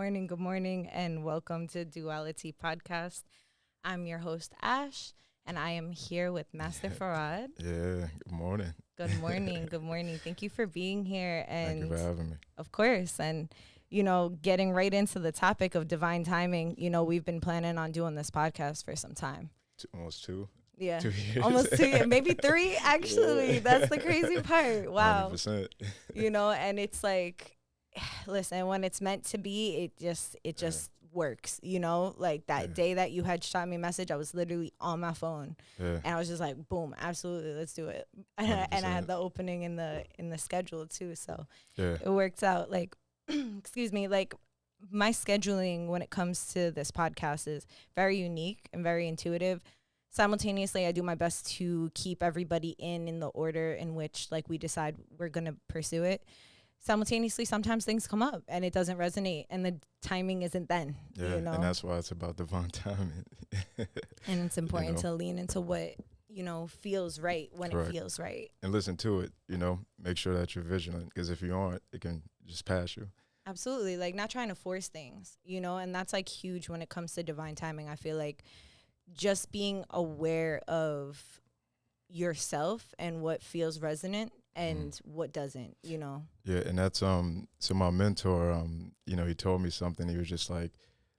good morning, and welcome to Dualitea Podcast. I'm your host, Ash, and I am here with Master Farad. Yeah, good morning. Good morning, good morning. Thank you for being here. Thank you And for having me. of course, and getting right into the topic of divine timing, we've been planning on doing this podcast for some time. Almost two. Yeah. 2 years. Almost 2 years, maybe 3, actually. Yeah. That's the crazy part. Wow. 100%. And it's like, listen, when it's meant to be, it just works, like that day that you had shot me a message, I was literally on my phone and I was just like, boom, absolutely, let's do it. And I had the opening in the schedule too, so it worked out. Like excuse me, like my scheduling when it comes to this podcast is very unique and very intuitive. Simultaneously, I do my best to keep everybody in the order in which like we decide we're going to pursue it. Simultaneously, sometimes things come up and it doesn't resonate and the timing isn't then, and that's why it's about divine timing. And it's important to lean into what, feels right when it feels right. And listen to it, make sure that you're vigilant, because if you aren't, it can just pass you. Absolutely. Like not trying to force things, and that's like huge when it comes to divine timing. I feel like just being aware of yourself and what feels resonant and what doesn't, Yeah, and that's so my mentor, he told me something. He was just like,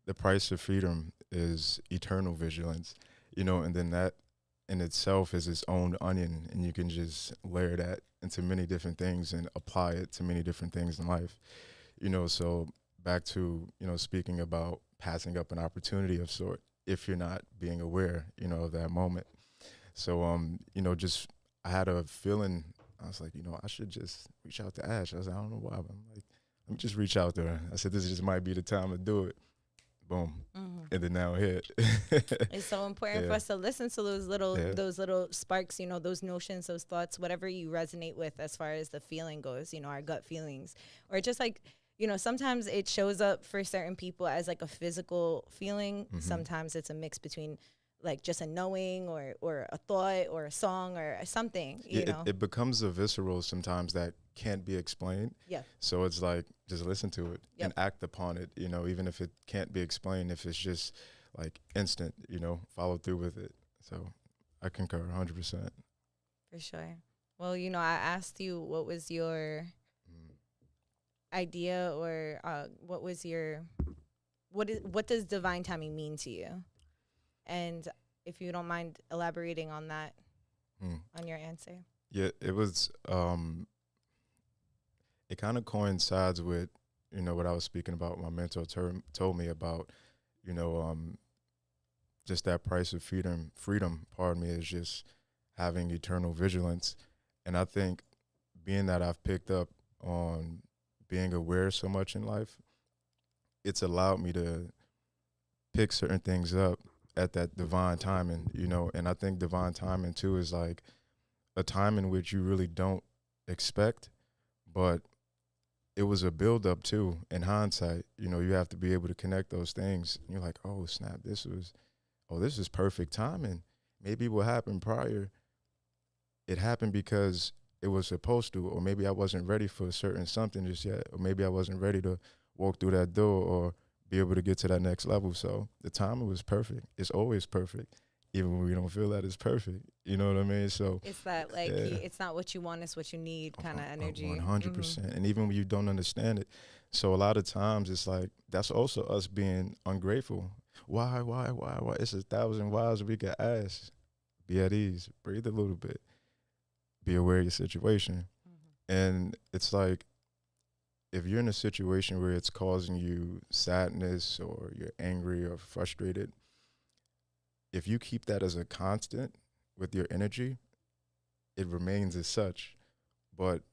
the price of freedom is eternal vigilance, and then that in itself is its own onion, and you can just layer that into many different things and apply it to many different things in life. So back to, speaking about passing up an opportunity of sort if you're not being aware, of that moment. So, just I had a feeling. I was like, I should just reach out to Ash. I was like, I don't know why, but I'm like, let me just reach out to her. I said, this just might be the time to do it. Boom. Mm-hmm. And then now hit. It's so important for us to listen to those little sparks, those notions, those thoughts, whatever you resonate with as far as the feeling goes, our gut feelings. Or just like, sometimes it shows up for certain people as like a physical feeling. Mm-hmm. Sometimes it's a mix between like just a knowing or a thought or a song or something, It becomes a visceral sometimes that can't be explained. Yeah. So it's like, just listen to it and act upon it, even if it can't be explained, if it's just like instant, follow through with it. So I concur 100%. For sure. Well, I asked you what was your idea or what does divine timing mean to you? And if you don't mind elaborating on that, on your answer. Yeah, it was, it kind of coincides with, what I was speaking about. My mentor told me about, just that price of freedom, pardon me, is just having eternal vigilance. And I think being that I've picked up on being aware so much in life, it's allowed me to pick certain things up at that divine timing, and I think divine timing too is like a time in which you really don't expect, but it was a build up too. In hindsight, you have to be able to connect those things. And you're like, oh snap, this is perfect timing. Maybe what happened prior, it happened because it was supposed to, or maybe I wasn't ready for a certain something just yet, or maybe I wasn't ready to walk through that door or be able to get to that next level. So the timing was perfect. It's always perfect, even when we don't feel that it's perfect. You know what I mean? So it's that like it's not what you want, it's what you need kind of energy. 100%. Mm-hmm. And even when you don't understand it, so a lot of times it's like that's also us being ungrateful. Why? It's 1,000 whys we can ask. Be at ease. Breathe a little bit. Be aware of your situation. Mm-hmm. And it's like, if you're in a situation where it's causing you sadness or you're angry or frustrated, if you keep that as a constant with your energy, it remains as such. But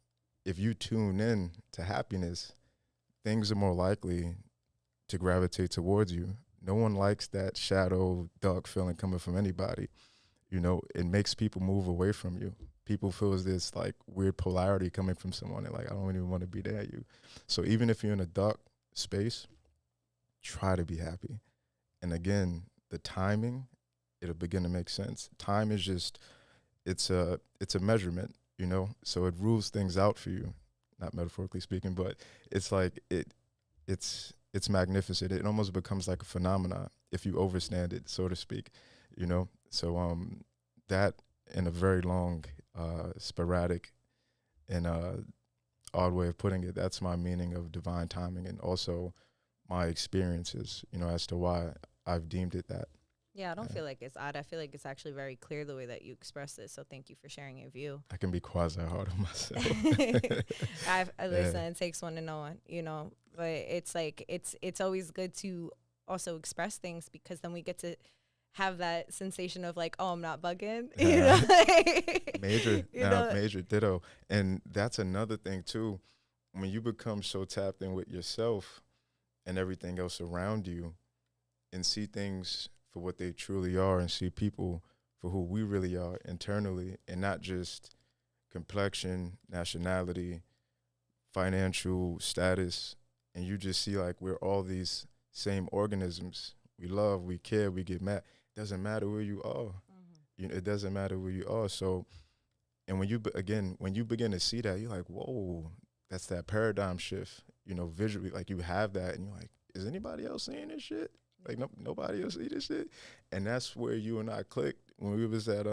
if you tune in to happiness, things are more likely to gravitate towards you. No one likes that shadow, dark feeling coming from anybody. It makes people move away from you. People feel this like weird polarity coming from someone. They're like, I don't even want to be there at you. So even if you're in a dark space, try to be happy. And again, the timing, it'll begin to make sense. Time is just, it's a measurement, so it rules things out for you. Not metaphorically speaking, but it's like it's it's magnificent. It almost becomes like a phenomenon if you overstand it, so to speak, you know. So that, in a very long, sporadic, and odd way of putting it, that's my meaning of divine timing, and also my experiences, you know, as to why I've deemed it that. Yeah, I don't feel like it's odd. I feel like it's actually very clear the way that you express it. So thank you for sharing your view. I can be quasi hard on myself. Listen, it takes one to know one, you know. But it's like it's always good to also express things, because then we get to have that sensation of like, oh, I'm not bugging. You know? Major ditto. And that's another thing too. When you become so tapped in with yourself and everything else around you, and see things for what they truly are, and see people for who we really are internally, and not just complexion, nationality, financial status, and you just see like we're all these same organisms. We love, we care, we get mad. Doesn't matter where you are. You know, it doesn't matter where you are. So, and when you begin to see that, you're like, whoa, that's that paradigm shift. You know, visually, like you have that, and you're like, is anybody else seeing this shit? Like nobody else see this shit. And that's where you and I clicked when we was at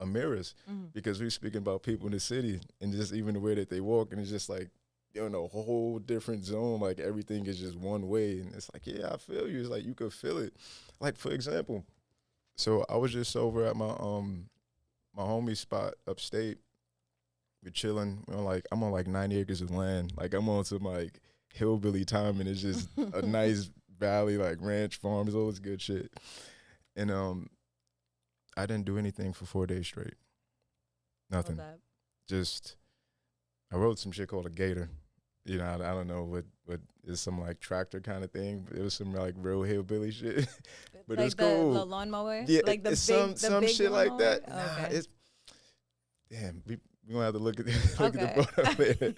Amira's, because we were speaking about people in the city, and just even the way that they walk, and it's just like, you're in a whole different zone. Like everything is just one way, and it's like, yeah, I feel you. It's like you could feel it. Like, for example, so I was just over at my my homie spot upstate. We're chilling. I'm on like 90 acres of land. Like I'm on some like hillbilly time, and it's just a nice valley, like ranch farms, all this good shit. And I didn't do anything for 4 days straight. Nothing. Just I rode some shit called a gator. You know, I don't know what is some like tractor kind of thing, but it was some like real hillbilly shit. But like it's cool. The lawnmower? Yeah, like the some big shit lawnmower? like that. Oh, nah, okay. it's damn. We gonna have to look at the boat up there.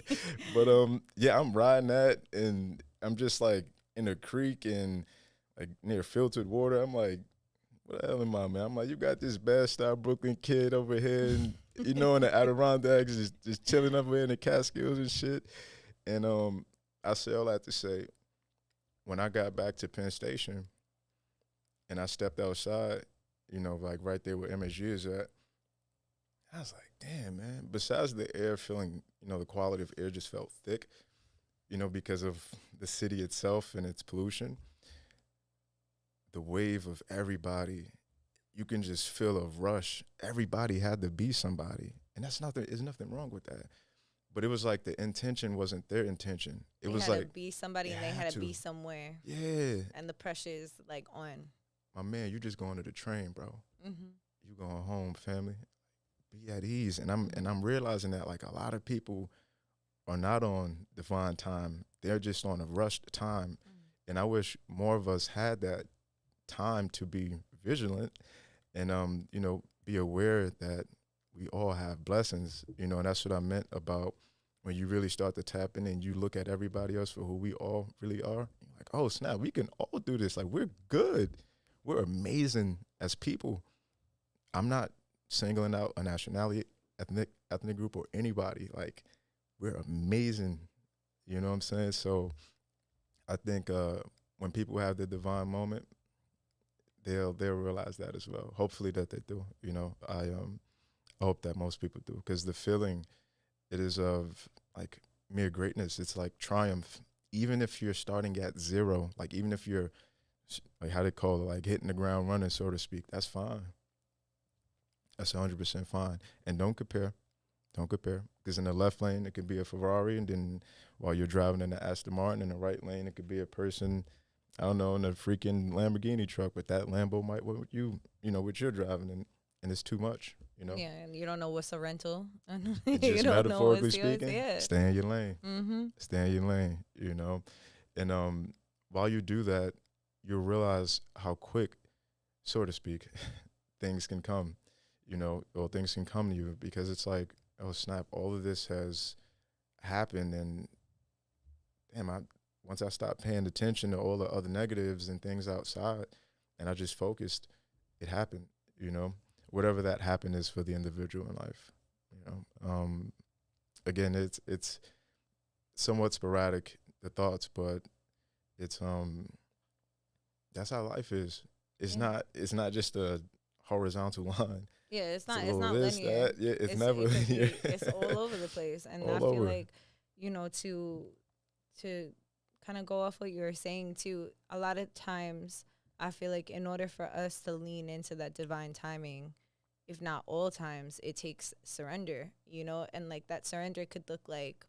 But yeah, I'm riding that, and I'm just like in a creek and like near filtered water. I'm like, what the hell am I, man? I'm like, you got this bad style Brooklyn kid over here, and you know, in the Adirondacks, just chilling over here in the Catskills and shit. And I say all that to say, when I got back to Penn Station and I stepped outside, you know, like right there where MSG is at, I was like, damn, man. Besides the air feeling, you know, the quality of air just felt thick, you know, because of the city itself and its pollution. The wave of everybody, you can just feel a rush. Everybody had to be somebody. And there's nothing wrong with that. But it was like the intention wasn't their intention. It was like, to be somebody, and they had to be somewhere. Yeah. And the pressure is like on. My man, you just going to the train, bro. Mm-hmm. You going home, family. Be at ease. And I'm realizing that like a lot of people are not on divine time. They're just on a rushed time. And I wish more of us had that time to be vigilant and you know, be aware that we all have blessings, you know. And that's what I meant about when you really start to tap in and you look at everybody else for who we all really are. You're like, oh snap, we can all do this. Like, we're good, we're amazing as people. I'm not singling out a nationality, ethnic group, or anybody. Like, we're amazing, you know what I'm saying? So I think when people have the divine moment, they'll realize that as well. Hopefully that they do. You know, I hope that most people do, because the feeling, it is of like mere greatness. It's like triumph. Even if you're starting at zero, like even if you're like, how they call it, like hitting the ground running, so to speak, that's fine. That's 100% fine. And don't compare. Because in the left lane, it could be a Ferrari, and then while you're driving in the Aston Martin, in the right lane, it could be a person, I don't know, in a freaking Lamborghini truck, but that Lambo might what you know, what you're driving, and it's too much, you know? Yeah, and you don't know what's a rental. Just metaphorically speaking, yeah. stay in your lane. Mm-hmm. Stay in your lane, you know? And while you do that, you'll realize how quick, so to speak, things can come, you know, or things can come to you, because it's like, oh snap, all of this has happened, and damn, once I stopped paying attention to all the other negatives and things outside, and I just focused, it happened, you know, whatever that happened is for the individual in life, you know. Again, it's somewhat sporadic, the thoughts, but it's that's how life is. It's Yeah. not just a horizontal line. Yeah, it's not this, linear. that. Yeah, it's never it could linear. be, it's all over the place. And All I feel over. like, to kind of go off what you were saying too, a lot of times I feel like in order for us to lean into that divine timing, if not all times, it takes surrender, and like that surrender could look like,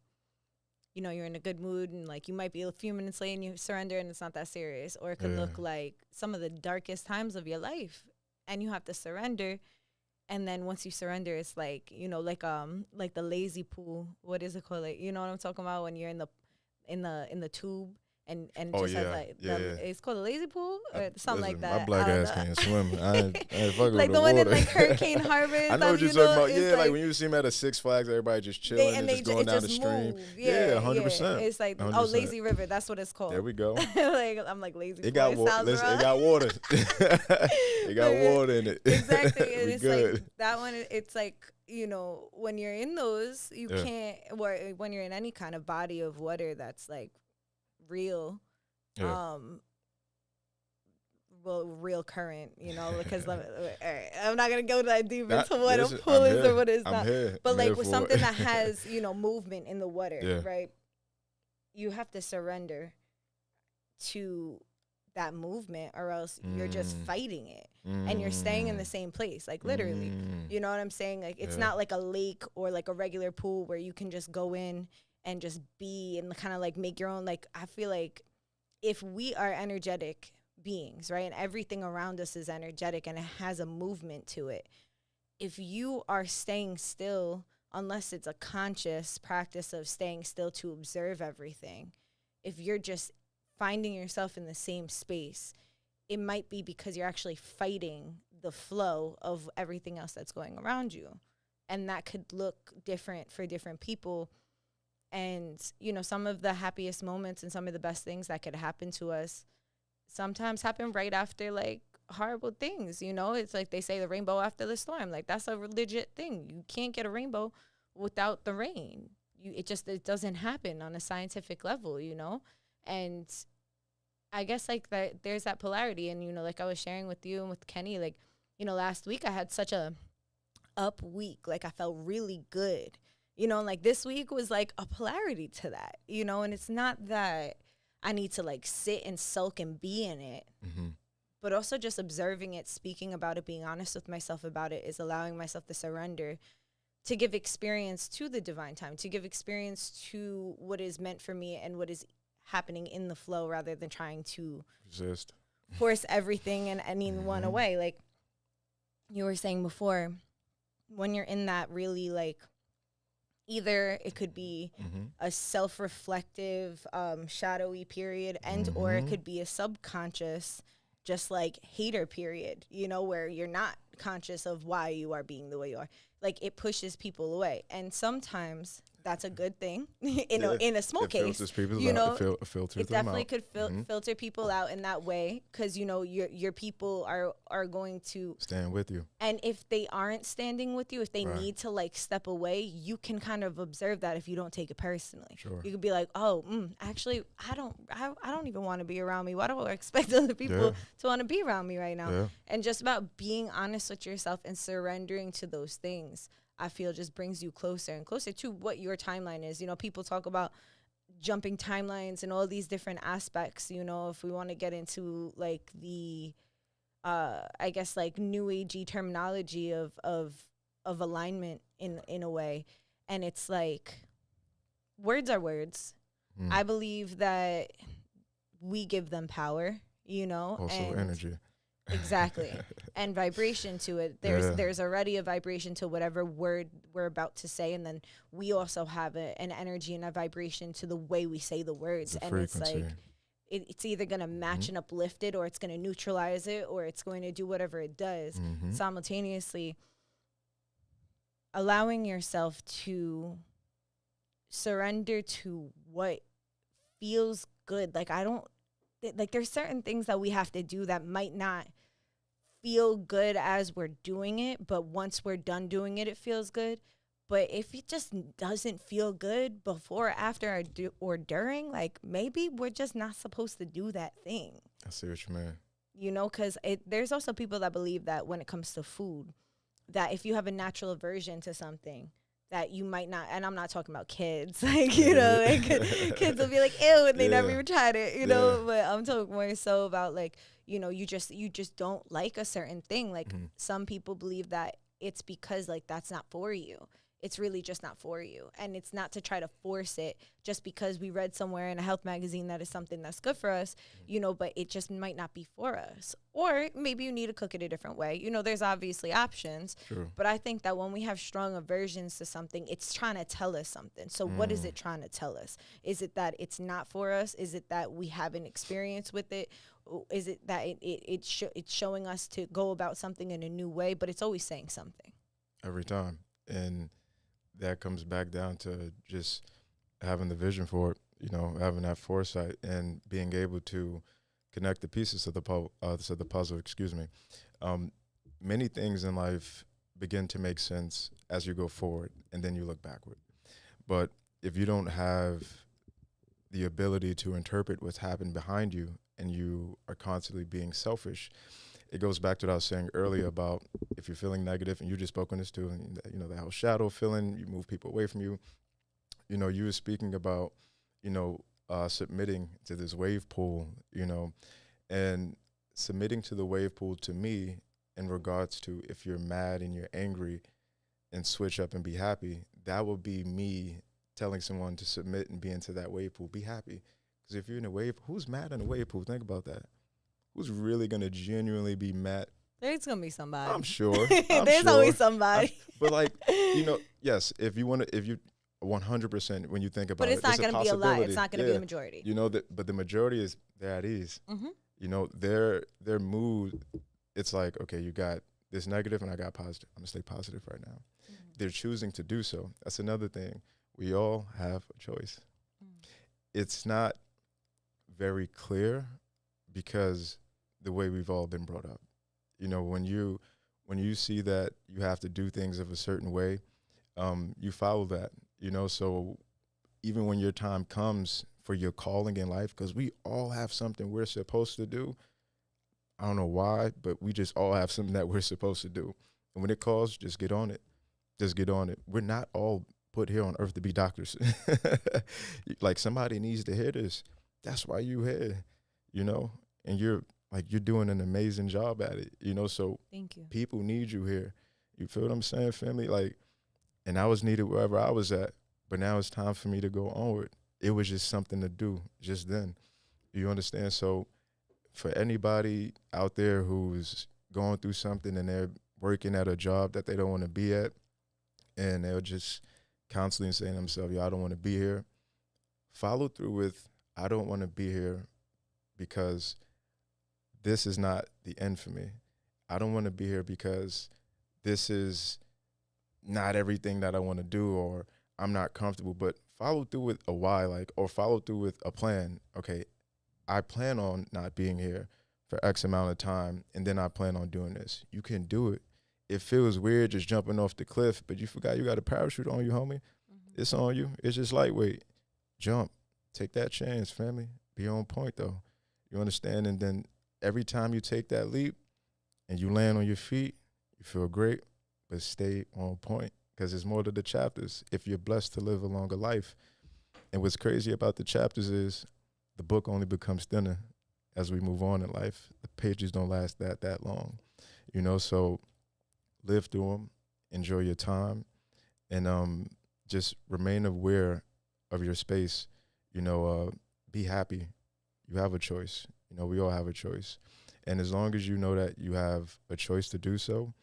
you're in a good mood and like you might be a few minutes late and you surrender and it's not that serious. Or it could look like some of the darkest times of your life and you have to surrender. And then once you surrender, it's like, like the lazy pool. What is it called? Like, you know what I'm talking about? When you're in the tube and just has like it's called a lazy pool or something like that. My black ass can't swim. I ain't fucking like with the one water. in like Hurricane Harbor. I know what you're talking about. Yeah, like when you see them at a Six Flags, everybody just chilling and just going down the stream. Yeah, 100%. It's like 100%. Lazy River. That's what it's called. There we go. Like I'm like lazy. It got water. It got water. It got water in it. Exactly. And it's good. like that one. It's like, when you're in those, you can't. Or when you're in any kind of body of water that's like real. Real current, because I'm not gonna go that deep into what a pool is or what is not. But like with something that has, movement in the water, right? You have to surrender to that movement or else you're just fighting it and you're staying in the same place, like literally. You know what I'm saying? Like it's not like a lake or like a regular pool where you can just go in and just be and kind of like make your own. Like I feel like if we are energetic beings, right, and everything around us is energetic and it has a movement to it, if you are staying still, unless it's a conscious practice of staying still to observe everything, if you're just finding yourself in the same space, it might be because you're actually fighting the flow of everything else that's going around you. And that could look different for different people. And, some of the happiest moments and some of the best things that could happen to us sometimes happen right after, like, horrible things, It's like they say the rainbow after the storm. Like, that's a legit thing. You can't get a rainbow without the rain. It doesn't happen on a scientific level, And I guess, like, that there's that polarity. And, like I was sharing with you and with Kenny, like, last week I had such a up week. Like, I felt really good. And like this week was like a polarity to that, and it's not that I need to like sit and sulk and be in it, but also just observing it, speaking about it, being honest with myself about it is allowing myself to surrender, to give experience to the divine time, to give experience to what is meant for me and what is happening in the flow rather than trying to resist, force everything and anyone away. Like you were saying before, when you're in that really like, either it could be a self-reflective, shadowy period or it could be a subconscious, just like hater period, where you're not conscious of why you are being the way you are. Like it pushes people away. And sometimes that's a good thing in a small case. Filters people out. It definitely could filter people out in that way because, your people are going to stand with you. And if they aren't standing with you, if they need to like step away, you can kind of observe that if you don't take it personally. Sure. You could be like, oh, actually, I don't even want to be around me. Why do I expect other people to want to be around me right now? And just about being honest with yourself and surrendering to those things, I feel just brings you closer and closer to what your timeline is. People talk about jumping timelines and all these different aspects, if we want to get into like the, I guess like new agey terminology of alignment in a way. And it's like, words are words. I believe that we give them power, Also and energy. Exactly. And vibration to it. There's already a vibration to whatever word we're about to say, and then we also have an energy and a vibration to the way we say the words. And frequency. It's like it's either going to match and uplift it, or it's going to neutralize it, or it's going to do whatever it does. Simultaneously allowing yourself to surrender to what feels good. Like there's certain things that we have to do that might not feel good as we're doing it, but once we're done doing it, it feels good. But if it just doesn't feel good before, after, or during, like, maybe we're just not supposed to do that thing. I see what you mean. You know, because there's also people that believe that when it comes to food, that if you have a natural aversion to something, that you might not, and I'm not talking about kids, like, you know, like kids will be like, ew, and they never even tried it, you know, but I'm talking more so about, like, you know, you just don't like a certain thing. Like, some people believe that it's because, like, that's not for you. It's really just not for you. And it's not to try to force it just because we read somewhere in a health magazine that is something that's good for us, you know, but it just might not be for us. Or maybe you need to cook it a different way. You know, there's obviously options. True. But I think that when we have strong aversions to something, it's trying to tell us something. So what is it trying to tell us? Is it that it's not for us? Is it that we haven't experienced with it? Is it that it's showing us to go about something in a new way? But it's always saying something. Every time. And that comes back down to just having the vision for it, you know, having that foresight and being able to connect the pieces of the puzzle, excuse me. Many things in life begin to make sense as you go forward, and then you look backward. But if you don't have the ability to interpret what's happened behind you, and you are constantly being selfish, it goes back to what I was saying earlier about if you're feeling negative, and you just spoke on this too, and you know, that whole shadow feeling, you move people away from you. You know, you were speaking about, you know, submitting to this wave pool, you know, and submitting to the wave pool, to me, in regards to if you're mad and you're angry and switch up and be happy, that would be me telling someone to submit and be into that wave pool, be happy. Because if you're in a wave, who's mad in a wave pool? Think about that. Who's really going to genuinely be mad? There's going to be somebody. I'm sure. There's always somebody. But, like, you know, yes, if you 100%, when you think about it. But it's not going to be a lot. It's not going to be the majority. You know, but the majority is, they're at ease. Mm-hmm. You know, their mood, it's like, okay, you got this negative and I got positive. I'm going to stay positive right now. Mm-hmm. They're choosing to do so. That's another thing. We all have a choice. It's not very clear because the way we've all been brought up. You know, when you see that you have to do things of a certain way, you follow that, you know. So even when your time comes for your calling in life, because we all have something we're supposed to do. I don't know why, but we just all have something that we're supposed to do. And when it calls, just get on it. Just get on it. We're not all put here on earth to be doctors. Like, somebody needs to hear this. That's why you here, you know, and you're doing an amazing job at it, you know. So thank you. People need you here. You feel what I'm saying, family? Like, and I was needed wherever I was at, but now it's time for me to go onward. It was just something to do just then. You understand? So for anybody out there who's going through something and they're working at a job that they don't want to be at, and they're just constantly saying to themselves, I don't want to be here, follow through with, I don't want to be here because this is not the end for me. I don't want to be here because this is not everything that I want to do, or I'm not comfortable. But follow through with a why, like, or follow through with a plan. Okay, I plan on not being here for X amount of time, and then I plan on doing this. You can do it. It feels weird just jumping off the cliff, but you forgot you got a parachute on you, homie. Mm-hmm. It's on you. It's just lightweight. Jump. Take that chance, family. Be on point, though. You understand? And then every time you take that leap and you land on your feet, you feel great, but stay on point, because there's more to the chapters if you're blessed to live a longer life. And what's crazy about the chapters is the book only becomes thinner as we move on in life. The pages don't last that long, you know. So live through them, enjoy your time, and just remain aware of your space. You know, be happy. You have a choice. You know, we all have a choice. And as long as you know that you have a choice to do so,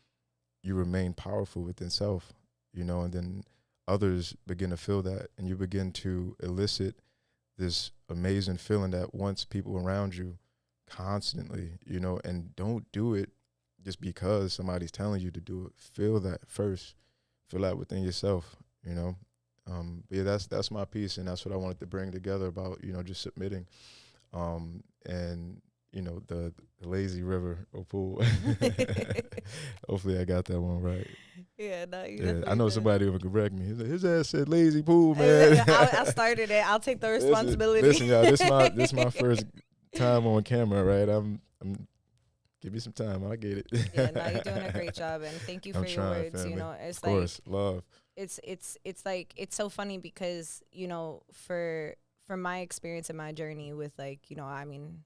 you remain powerful within self, you know, and then others begin to feel that, and you begin to elicit this amazing feeling that wants people around you constantly, you know. And don't do it just because somebody's telling you to do it. Feel that first. Feel that within yourself, you know. But yeah, that's my piece, and that's what I wanted to bring together about, you know, just submitting. And the lazy river or pool. Hopefully I got that one right. Yeah, no, you Yeah, I definitely know did. somebody will correct me. His ass said lazy pool, man. I started it. I'll take the responsibility. Listen, y'all, this my first time on camera, right? I'm give me some time. I'll get it. Yeah, no, you're doing a great job, and thank you for your words. Family. You know, it's of course, love. it's like it's so funny because for my experience and my journey with I mean,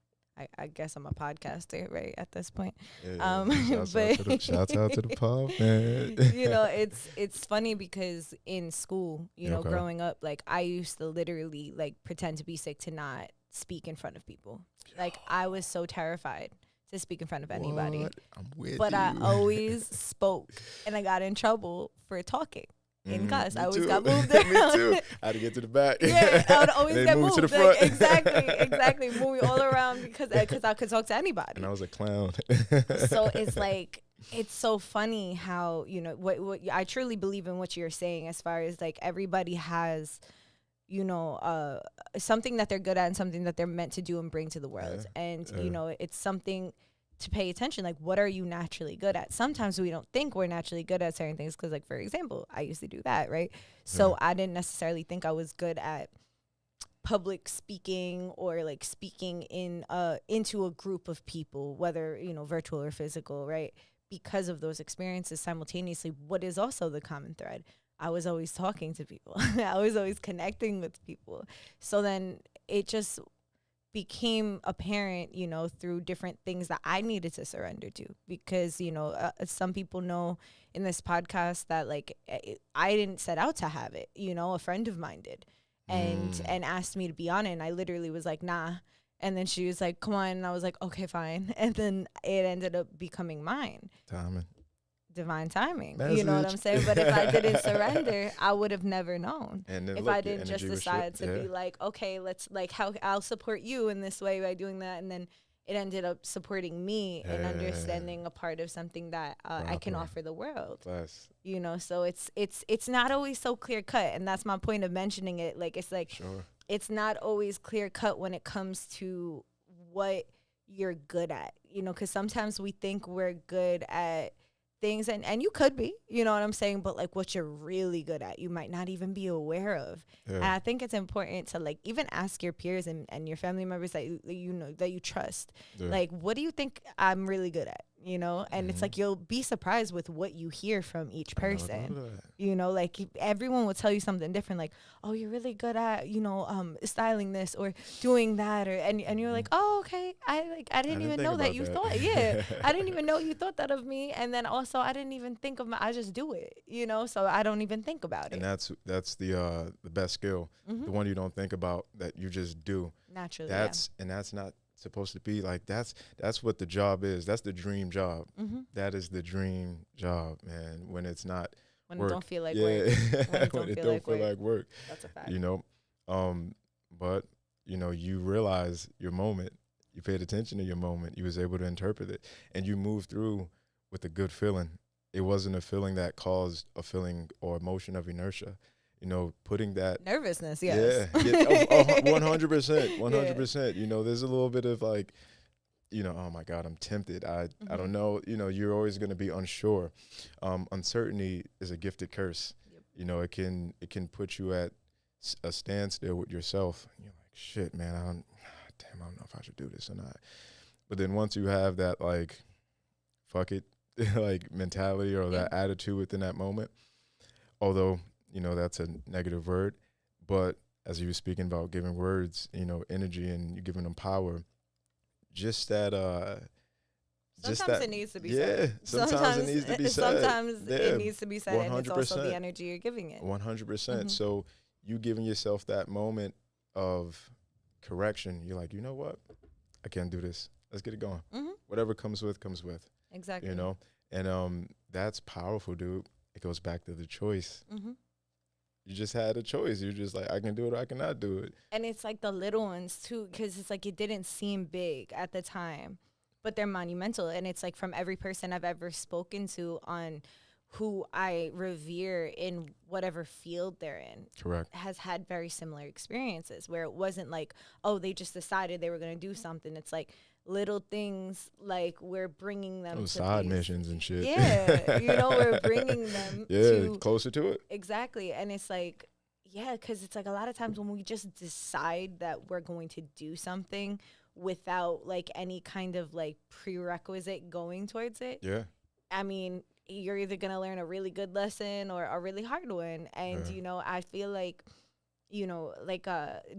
I guess I'm a podcaster right at this point. Yeah, but shouts out to the pub, man. it's funny because in school, Okay. growing up, like I used to literally like pretend to be sick to not speak in front of people. Like I was so terrified to speak in front of anybody. What? I'm with But you. I always spoke, and I got in trouble for talking in class. I always got moved Me around. too. I had to get to the back. Yeah, I would always They get moved moved. to the front. Like, exactly. Moving all around because I could talk to anybody. And I was a clown. So it's like, it's so funny how, what I truly believe in what you're saying as far as like everybody has, something that they're good at and something that they're meant to do and bring to the world. Yeah. And, it's something to pay attention. Like, what are you naturally good at? Sometimes we don't think we're naturally good at certain things. 'Cause like, for example, I used to do that. Right. So I didn't necessarily think I was good at public speaking or like speaking into a group of people, whether, virtual or physical. Right. Because of those experiences simultaneously, what is also the common thread? I was always talking to people. I was always connecting with people. So then it just became apparent, through different things that I needed to surrender to. Because, some people know in this podcast that like I didn't set out to have it. A friend of mine did and asked me to be on it. And I literally was like, nah. And then she was like, come on. And I was like, okay, fine. And then it ended up becoming mine. Divine timing. Message. You know what I'm saying? But if I didn't surrender, I would have never known. And then if look, I didn't just decide to be like, okay, let's like how I'll support you in this way by doing that. And then it ended up supporting me and understanding a part of something that I can offer the world. Bless. So it's not always so clear cut. And that's my point of mentioning it. Like, it's like, it's not always clear cut when it comes to what you're good at, because sometimes we think we're good at things and you could be, you know what I'm saying, but like what you're really good at, you might not even be aware of. And I think it's important to like even ask your peers and your family members that that you trust, like, what do you think I'm really good at? And it's like you'll be surprised with what you hear from each person. Like everyone will tell you something different, like, oh, you're really good at styling this or doing that, or and you're like, oh, okay, I didn't even know that you thought I didn't even know you thought that of me. And then also I didn't even think of I just do it, so I don't even think about it. And that's the best skill, the one you don't think about, that you just do naturally. And that's not supposed to be like, that's what the job is. That's the dream job. That is the dream job, man. When it's not when work. It don't feel like work. When it don't feel like work. That's a fact. But you realize your moment. You paid attention to your moment. You was able to interpret it, and you moved through with a good feeling. It wasn't a feeling that caused a feeling or emotion of inertia. Putting that nervousness, yes. Yeah, 100%. There's a little bit of like, oh my God, I'm tempted. I don't know. You're always going to be unsure. Uncertainty is a gifted curse. Yep. It can put you at a standstill with yourself. You're like, shit, man, I don't know if I should do this or not. But then once you have that like, fuck it, like mentality or that attitude within that moment, although that's a negative word, but as you were speaking about giving words, energy, and you giving them power, just that, it needs to be said. Sometimes it needs to be said. Sometimes it needs to be said, 100%. And it's also the energy you're giving it. 100%. So you giving yourself that moment of correction, you're like, you know what? I can't do this. Let's get it going. Whatever comes with, comes with. Exactly. And that's powerful, dude. It goes back to the choice. You just had a choice. You're just like, I can do it or I cannot do it. And it's like the little ones too, because it's like it didn't seem big at the time, but they're monumental. And it's like from every person I've ever spoken to on who I revere in whatever field they're in, correct, has had very similar experiences where it wasn't like, oh, they just decided they were going to do something. It's like little things, like we're bringing them to side these, missions and shit. yeah, you know, we're bringing them to closer to it. Exactly. And it's like, yeah, because it's like a lot of times when we just decide that we're going to do something without like any kind of like prerequisite going towards it. Yeah. I mean, you're either going to learn a really good lesson or a really hard one. And, you know, I feel like, you know, like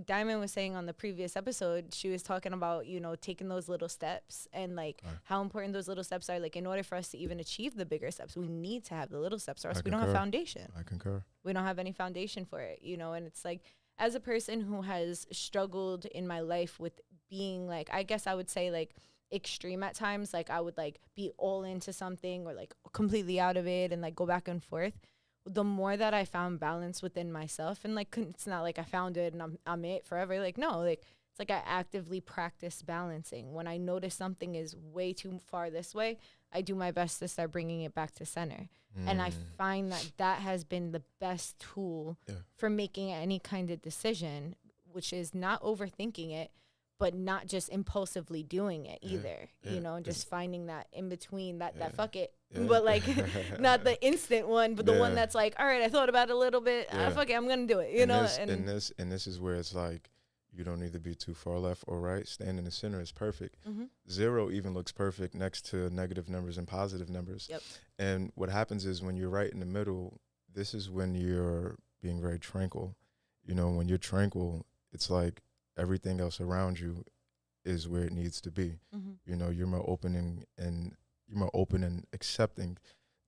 Diamond was saying on the previous episode, she was talking about, you know, taking those little steps and like how important those little steps are. Like in order for us to even achieve the bigger steps, we need to have the little steps or else we don't have foundation. I concur. We don't have any foundation for it, you know. And it's like, as a person who has struggled in my life with being like, I guess I would say like extreme at times, like I would like be all into something or like completely out of it and like go back and forth. The more that I found balance within myself, and like it's not like I found it and I'm it forever. Like no, like it's like I actively practice balancing. When I notice something is way too far this way, I do my best to start bringing it back to center. And I find that that has been the best tool for making any kind of decision, which is not overthinking it, but not just impulsively doing it either, you know, and just finding that in between that fuck it. But like not the instant one, but the one that's like, all right, I thought about it a little bit. Fuck it, I'm going to do it, you know? And this is where it's like, you don't need to be too far left or right. Stand in the center is perfect. 0 even looks perfect next to negative numbers and positive numbers. And what happens is when you're right in the middle, this is when you're being very tranquil. You know, when you're tranquil, it's like everything else around you is where it needs to be. You know, you're more open and you're more open and accepting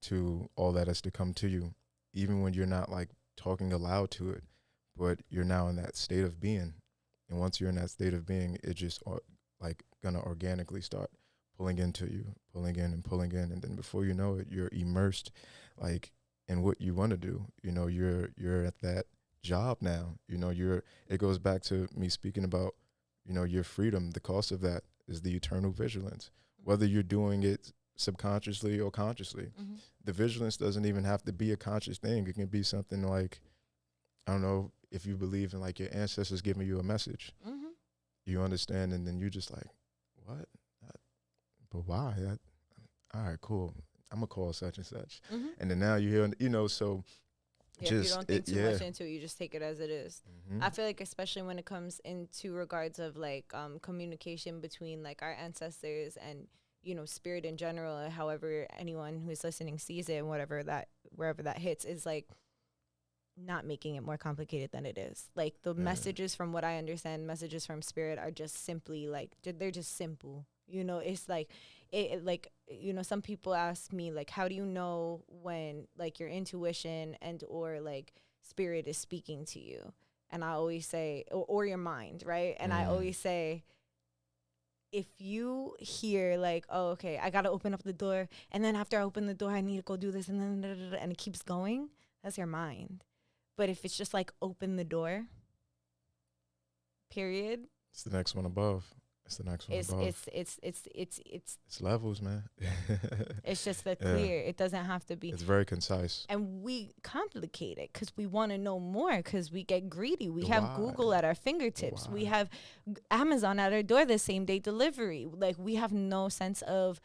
to all that is to come to you, even when you're not like talking aloud to it, but you're now in that state of being. And once you're in that state of being, it just like gonna organically start pulling into you, pulling in and pulling in. And then before you know it, you're immersed like in what you want to do. You know, you're at that job now. You know, it goes back to me speaking about, you know, your freedom. The cost of that is the eternal vigilance, whether you're doing it subconsciously or consciously. The vigilance doesn't even have to be a conscious thing. It can be something like, I don't know, if you believe in like your ancestors giving you a message, you understand, and then you just like, what? But why? All right, cool. I'm gonna call such and such, and then now you hear, you know, so if you don't think too much into it, you just take it as it is. I feel like especially when it comes into regards of like communication between like our ancestors and, you know, spirit in general, or however anyone who's listening sees it and wherever that hits, is like not making it more complicated than it is. Like the messages, from what I understand, messages from spirit are just simply like, they're just simple. You know, it's like, it like, you know, some people ask me like, how do you know when like your intuition and or like spirit is speaking to you? And I always say, or your mind, right? And I always say, if you hear like, oh, okay, I got to open up the door, and then after I open the door, I need to go do this, and then and it keeps going, that's your mind. But if it's just like open the door, period. It's the next one above. It's the next one above. It's levels, man. It's just the clear. It doesn't have to be. It's very concise. And we complicate it because we want to know more, because we get greedy. We have Google at our fingertips. We have Amazon at our door, the same day delivery. Like we have no sense of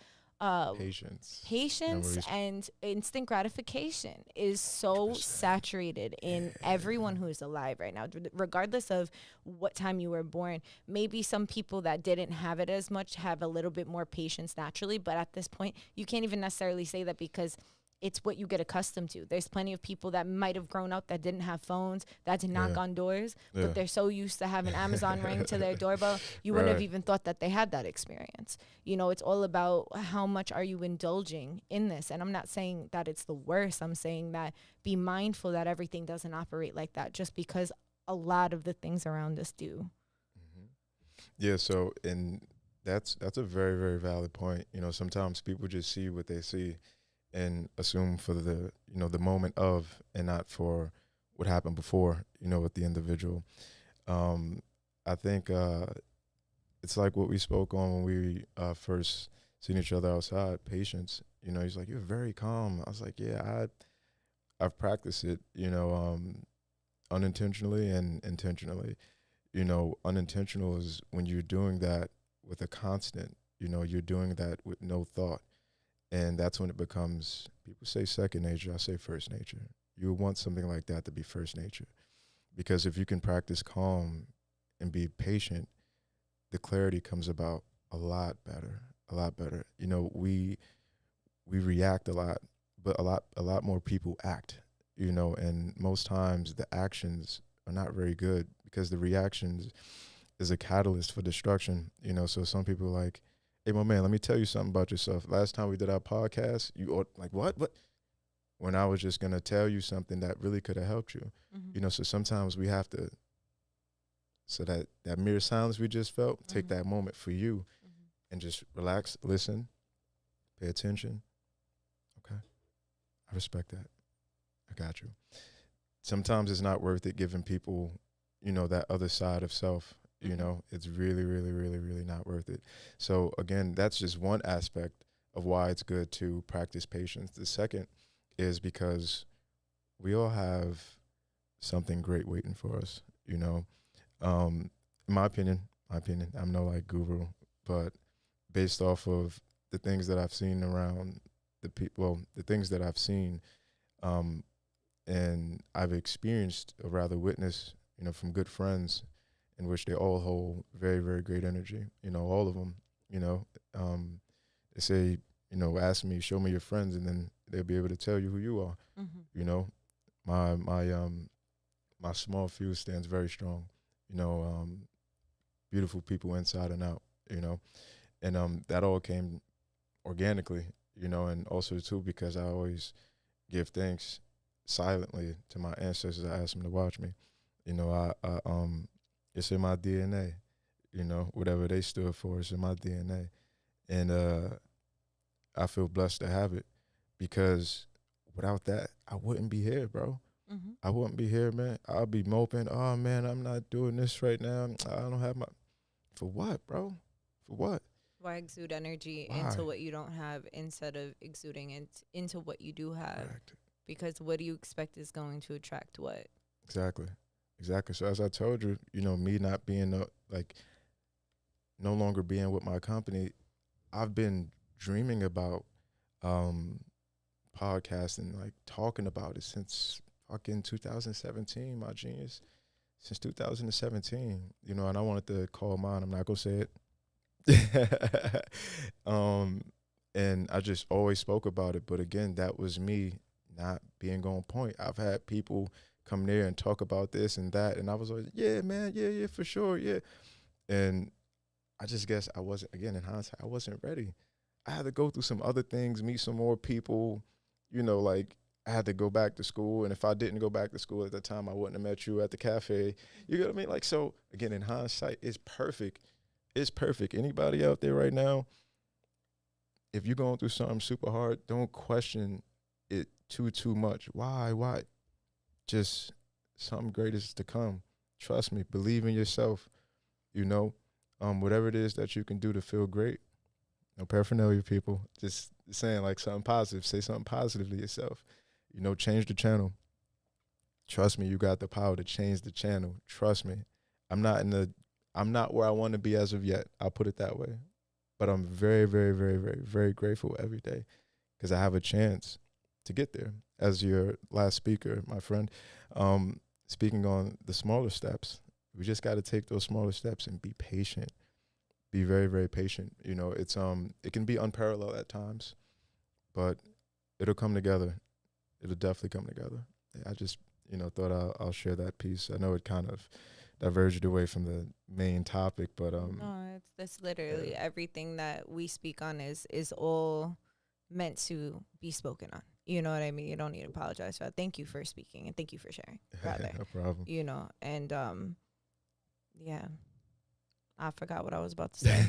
patience and instant gratification is so saturated in everyone who is alive right now, regardless of what time you were born. Maybe some people that didn't have it as much have a little bit more patience naturally, but at this point you can't even necessarily say that, because it's what you get accustomed to. There's plenty of people that might have grown up that didn't have phones, that did knock on doors, but they're so used to having Amazon ring to their doorbell, you wouldn't have even thought that they had that experience. You know, it's all about how much are you indulging in this. And I'm not saying that it's the worst. I'm saying that be mindful that everything doesn't operate like that, just because a lot of the things around us do. Yeah, so, and that's a very, very valid point. You know, sometimes people just see what they see and assume for the, you know, the moment of, and not for what happened before, you know, with the individual. I think it's like what we spoke on when we first seen each other outside, patience. You know, he's like, you're very calm. I was like, yeah, I've practiced it, you know, unintentionally and intentionally. You know, unintentional is when you're doing that with a constant, You know, you're doing that with no thought. And that's when it becomes, people say second nature, I say first nature. You want something like that to be first nature. Because if you can practice calm and be patient, the clarity comes about a lot better, a lot better. You know, we react a lot, but a lot more people act, you know, and most times the actions are not very good because the reactions is a catalyst for destruction, you know. So some people are like, hey, my man, let me tell you something about yourself. Last time we did our podcast, you are like, what? When I was just going to tell you something that really could have helped you, you know. So sometimes we have to, so that mere silence we just felt, take that moment for you and just relax, listen, pay attention. Okay, I respect that. I got you. Sometimes it's not worth it giving people, you know, that other side of self. You know, it's really, really, really, really not worth it. So again, that's just one aspect of why it's good to practice patience. The second is because we all have something great waiting for us, you know. In my opinion, I'm no like guru, but based off of the things that I've seen around the things that I've seen, and I've experienced, or rather witnessed, you know, from good friends, in which they all hold very, very great energy, you know, all of them, you know. They say, you know, ask me, show me your friends, and then they'll be able to tell you who you are. You know, my small few stands very strong, you know, beautiful people inside and out, you know, and that all came organically, you know, and also too because I always give thanks silently to my ancestors. I ask them to watch me, you know. It's in my DNA, you know, whatever they stood for, it's in my DNA. And I feel blessed to have it because without that, I wouldn't be here, bro. I wouldn't be here, man. I'll be moping, oh, man, I'm not doing this right now. I don't have my, for what, bro? For what? Why exude energy into what you don't have instead of exuding it into what you do have? Correct. Because what do you expect is going to attract what? Exactly. So as I told you, you know, me not being no longer being with my company, I've been dreaming about podcasting, like talking about it since fucking 2017, my genius. Since 2017, you know, and I wanted to call mine. I'm not gonna say it. And I just always spoke about it. But again, that was me not being on point. I've had people come there and talk about this and that, and I was like, yeah, man, yeah, for sure, yeah. And I just guess I wasn't, again, in hindsight, I wasn't ready. I had to go through some other things, meet some more people, you know, like I had to go back to school, and if I didn't go back to school at the time, I wouldn't have met you at the cafe. You know what I mean? Like, so again, in hindsight, it's perfect. It's perfect. Anybody out there right now, if you're going through something super hard, don't question it too much. Why? Just something great is to come. Trust me. Believe in yourself. You know, whatever it is that you can do to feel great. No paraphernalia, people. Just saying like something positive. Say something positive to yourself. You know, change the channel. Trust me, you got the power to change the channel. Trust me. I'm not where I want to be as of yet. I'll put it that way. But I'm very, very, very, very, very grateful every day because I have a chance to get there. As your last speaker, my friend, speaking on the smaller steps, we just got to take those smaller steps and be patient. Be very, very patient. You know, it's it can be unparalleled at times, but it'll come together. It'll definitely come together. I just, you know, thought I'll share that piece. I know it kind of diverged away from the main topic, but no, that's literally everything that we speak on is all meant to be spoken on. You know what I mean? You don't need to apologize for that. Thank you for speaking and thank you for sharing. Rather, no problem. You know, and yeah, I forgot what I was about to say.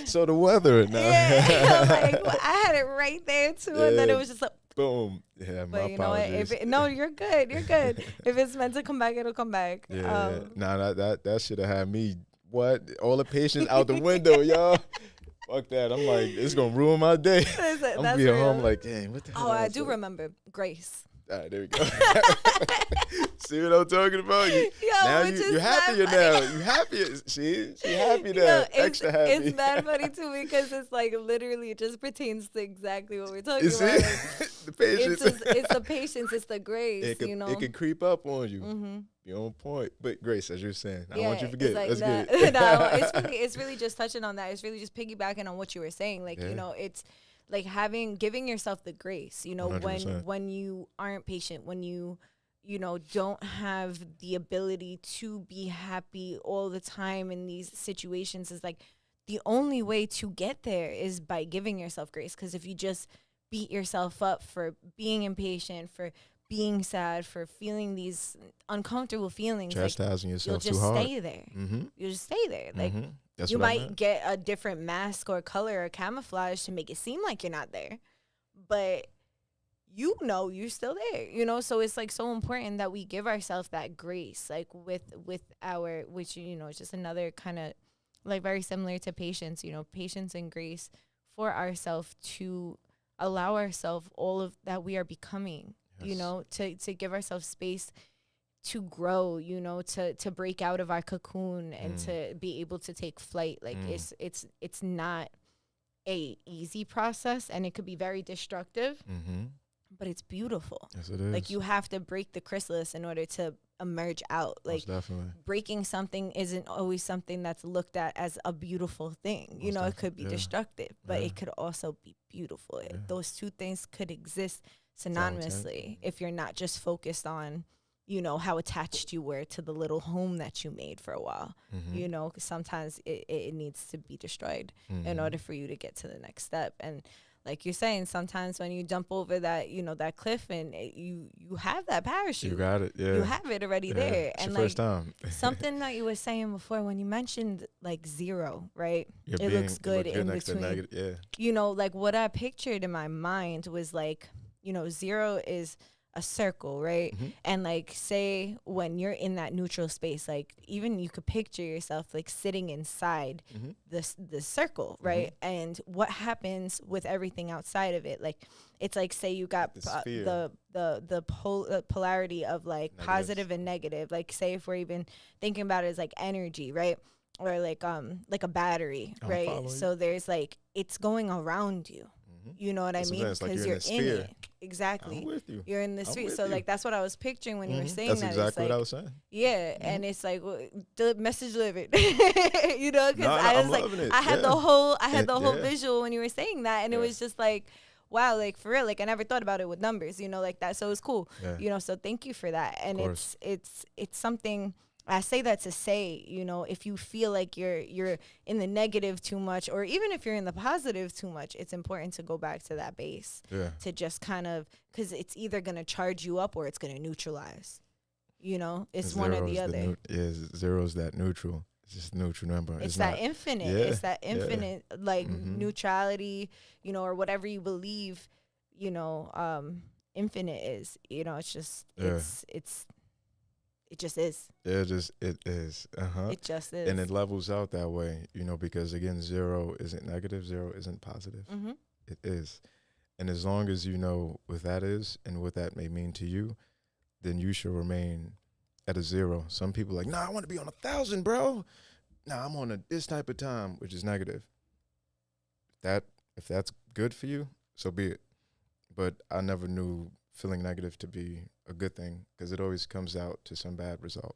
So the weather now. Yeah, like, well, I had it right there too, and then it was just like boom. Yeah, my apologies. No, you're good. You're good. If it's meant to come back, it'll come back. Yeah. Nah, that should have had me. What? All the patience out the window, y'all. Fuck that. I'm like, it's gonna ruin my day. I'm gonna be at home like, dang, what the hell? Oh, I do remember Grace. All right, there we go. See what I'm talking about? Now you're happier now. You happier. She happy now. Extra happy. It's that funny too because it's like literally it just pertains to exactly what we're talking about. Like, the patience. It's the patience. It's the grace. It can creep up on you. You're on point. But Grace, as you're saying, I don't want you to forget. Like Let's get it. No, it's really just touching on that. It's really just piggybacking on what you were saying. Like it's like giving yourself the grace. 100%. When you aren't patient, when you don't have the ability to be happy all the time in these situations, is like the only way to get there is by giving yourself grace. Because if you just beat yourself up for being impatient, for being sad, for feeling these uncomfortable feelings, chastising yourself you'll too hard. just stay there. You'll just stay there. Like you might get a different mask or color or camouflage to make it seem like you're not there, but you're still there, so it's like so important that we give ourselves that grace, like with our, which, it's just another kind of like very similar to patience, patience and grace for ourselves to allow ourselves all of that we are becoming, to give ourselves space to grow, to break out of our cocoon and to be able to take flight. Like it's not a easy process, and it could be very destructive. But it's beautiful. Yes, it is. Like you have to break the chrysalis in order to emerge out. Like breaking something isn't always something that's looked at as a beautiful thing. It could be destructive, but it could also be beautiful. Those two things could exist synonymously if you're not just focused on, how attached you were to the little home that you made for a while. 'Cause sometimes it needs to be destroyed in order for you to get to the next step. And like you're saying, sometimes when you jump over that, that cliff and you have that parachute. You got it, yeah. You have it already there. It's and your first time. Something that you were saying before when you mentioned like zero, right? It looks good in between. Like what I pictured in my mind was like, zero is a circle, right? And like say when you're in that neutral space, like even you could picture yourself like sitting inside the circle, right? And what happens with everything outside of it? Like it's like say you got the polarity of like positive and negative. Like say if we're even thinking about it as like energy, right? Or like a battery, right? So there's like it's going around you. You know what I mean? Because you're in it. Exactly. I'm with you. You're in the sphere. So like that's what I was picturing when you were saying that's that. Exactly like, what I was saying. Yeah, and it's like the message delivered. Because I was like, I had the whole visual when you were saying that, and it was just like, wow, like for real, like I never thought about it with numbers, like that. So it was cool, So thank you for that, and it's something. I say that to say, if you feel like you're in the negative too much, or even if you're in the positive too much, it's important to go back to that base to just kind of, because it's either going to charge you up or it's going to neutralize. It's one or the other. Zero's that neutral. It's just a neutral number. It's that infinite. Yeah, it's that infinite, like neutrality, or whatever you believe, infinite is. It's just it just is. It is. It just is. And it levels out that way, because again, zero isn't negative, zero isn't positive. It is. And as long as you know what that is and what that may mean to you, then you should remain at a zero. Some people are like, I want to be on 1,000, bro. I'm on this type of time, which is negative. If that's good for you, so be it. But I never knew feeling negative to be a good thing, because it always comes out to some bad result.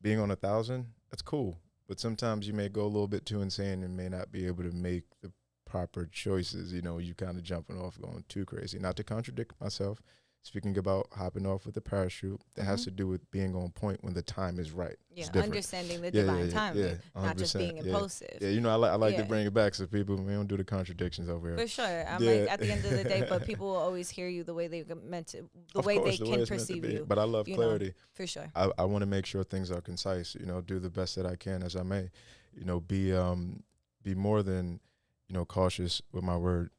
Being on 1,000, that's cool, but sometimes you may go a little bit too insane and may not be able to make the proper choices. You kind of jumping off, going too crazy. Not to contradict myself, speaking about hopping off with a parachute, that has to do with being on point when the time is right. Yeah, understanding the divine timing, not just being impulsive. Yeah, I like to bring it back so people, we don't do the contradictions over here. For sure. I'm like, at the end of the day, but people will always hear you the way they meant to, the way they can perceive you. But I love clarity. For sure. I want to make sure things are concise, do the best that I can as I may, be more than, cautious with my word,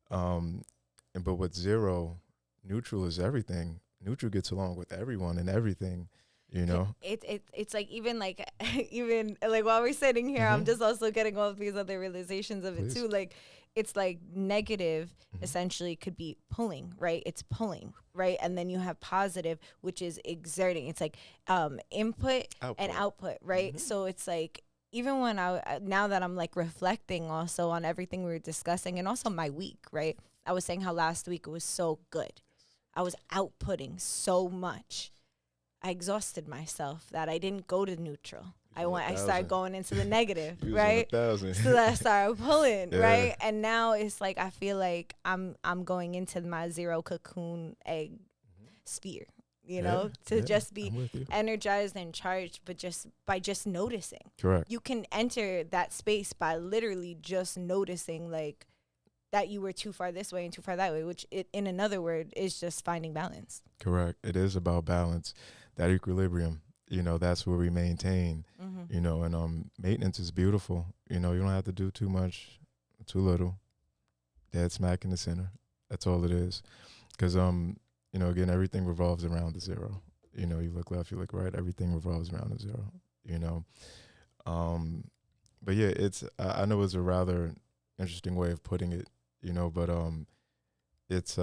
but with zero, neutral is everything. Neutral gets along with everyone and everything. you know? It's like even like even like while we're sitting here, I'm just also getting all these other realizations of it too. Like it's like negative essentially could be pulling, right? It's pulling, right? And then you have positive, which is exerting. It's like input and output, right? So it's like even when now that I'm like reflecting also on everything we were discussing and also my week, right? I was saying how last week it was so good. I was outputting so much. I exhausted myself that I didn't go to neutral. I started going into the negative, right? So that I started pulling, right? And now it's like I feel like I'm going into my zero cocoon egg sphere, you know, to just be energized and charged, but just by just noticing. Correct. You can enter that space by literally just noticing like that you were too far this way and too far that way, which in another word is just finding balance. Correct. It is about balance, that equilibrium. You know, that's where we maintain, you know, and maintenance is beautiful. You know, you don't have to do too much, too little. Dead smack in the center. That's all it is. Because, you know, again, everything revolves around the zero. You know, you look left, you look right, everything revolves around the zero, you know. But yeah, I know it's a rather interesting way of putting it, you know, but it's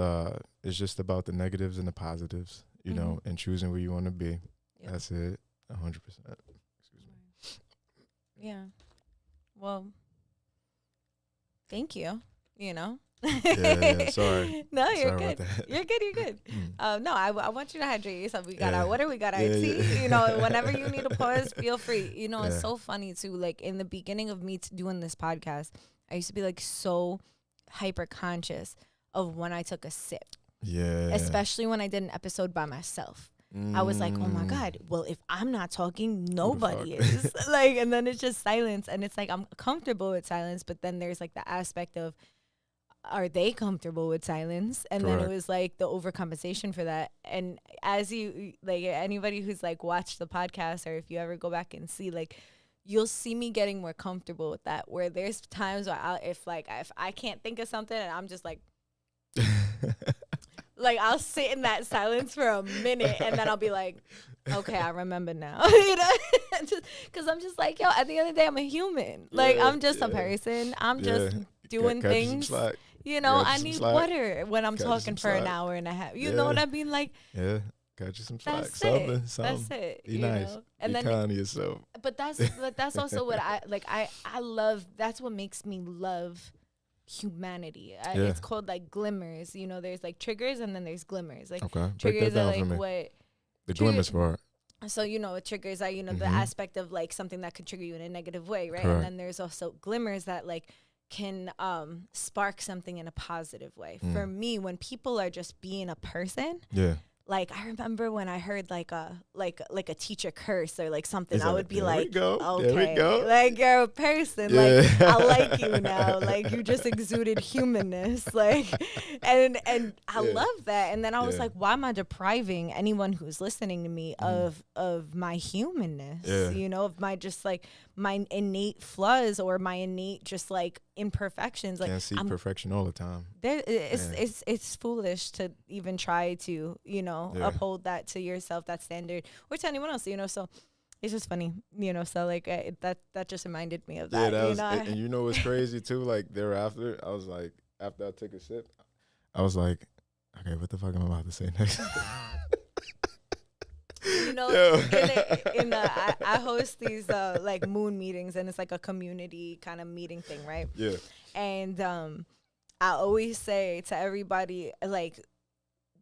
just about the negatives and the positives, you know, and choosing where you want to be. Yep. That's it, 100%. Excuse me. Yeah. Well, thank you. You know. Yeah. Sorry. No, you're sorry good. You're good. No, I want you to hydrate yourself. We got our water. We got our tea. You know, whenever you need a pause, feel free. You know, it's so funny too. Like in the beginning of me doing this podcast, I used to be like so hyper conscious of when I took a sip. Yeah. Especially when I did an episode by myself. I was like, oh my God, well, if I'm not talking, nobody is. Like, and then it's just silence. And it's like, I'm comfortable with silence. But then there's like the aspect of, are they comfortable with silence? And Correct. then it was like the overcompensation for that. And as you, like anybody who's like watched the podcast, or if you ever go back and see, like, you'll see me getting more comfortable with that, where there's times where if I can't think of something and I'm just like, like I'll sit in that silence for a minute and then I'll be like, okay, I remember now. You know, because I'm just like, yo, at the end of the day, I'm a human. Like I'm just a person. I'm just doing things. You know, I need water when I'm talking for an hour and a half. You know what I mean? Like, got you some slack. Something. That's it. Be nice. Know? And be kind to yourself. But that's also what I like. I love. That's what makes me love humanity. It's called like glimmers. You know, there's like triggers and then there's glimmers. Like triggers are like what the glimmers part. So, you know, triggers are, you know, the aspect of like something that could trigger you in a negative way, right? Correct. And then there's also glimmers that like can spark something in a positive way. For me, when people are just being a person, like I remember when I heard like a teacher curse or like something, I would be like, okay, like you're a person, like I like you now, like you just exuded humanness, like, and I love that. And then I was like, why am I depriving anyone who's listening to me of my humanness, you know, of my just like my innate flaws or my innate just like imperfections. Like can't see perfection all the time. It's foolish to even try to, you know, uphold that to yourself, that standard, or to anyone else, you know. So it's just funny, you know. So like that just reminded me of that. Yeah, you know? And you know what's crazy too? Like thereafter, I was like, after I took a sip, I was like, okay, what the fuck am I about to say next? You know, I host these like moon meetings, and it's like a community kind of meeting thing, right? Yeah. And I always say to everybody, like,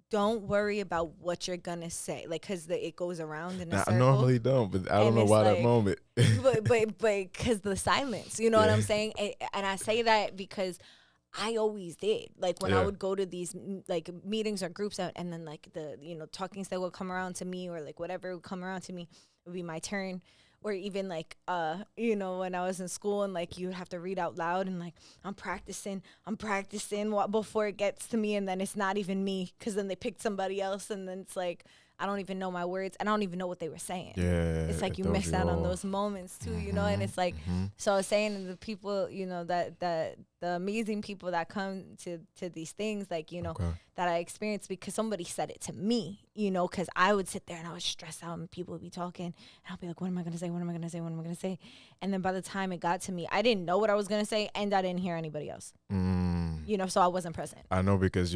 don't worry about what you're gonna say, like, cause it goes around in a circle. I normally don't, but I don't know why like, that moment. but cause the silence, you know what I'm saying? And I say that because I always did. Like when I would go to these like meetings or groups out, and then like the, you know, talking still would come around to me, or like whatever would come around to me, it would be my turn. Or even like, you know, when I was in school and like you would have to read out loud, and like I'm practicing before it gets to me, and then it's not even me, because then they picked somebody else, and then it's like I don't even know my words, and I don't even know what they were saying. Yeah, It's like you miss out on those moments too, you know. And it's like, so I was saying to the people, you know, that the amazing people that come to these things, like, you know, that I experienced because somebody said it to me, you know, because I would sit there and I would stress out and people would be talking and I'll be like, what am I gonna say? What am I gonna say? What am I gonna say? And then by the time it got to me, I didn't know what I was gonna say, and I didn't hear anybody else. You know, so I wasn't present. I know, because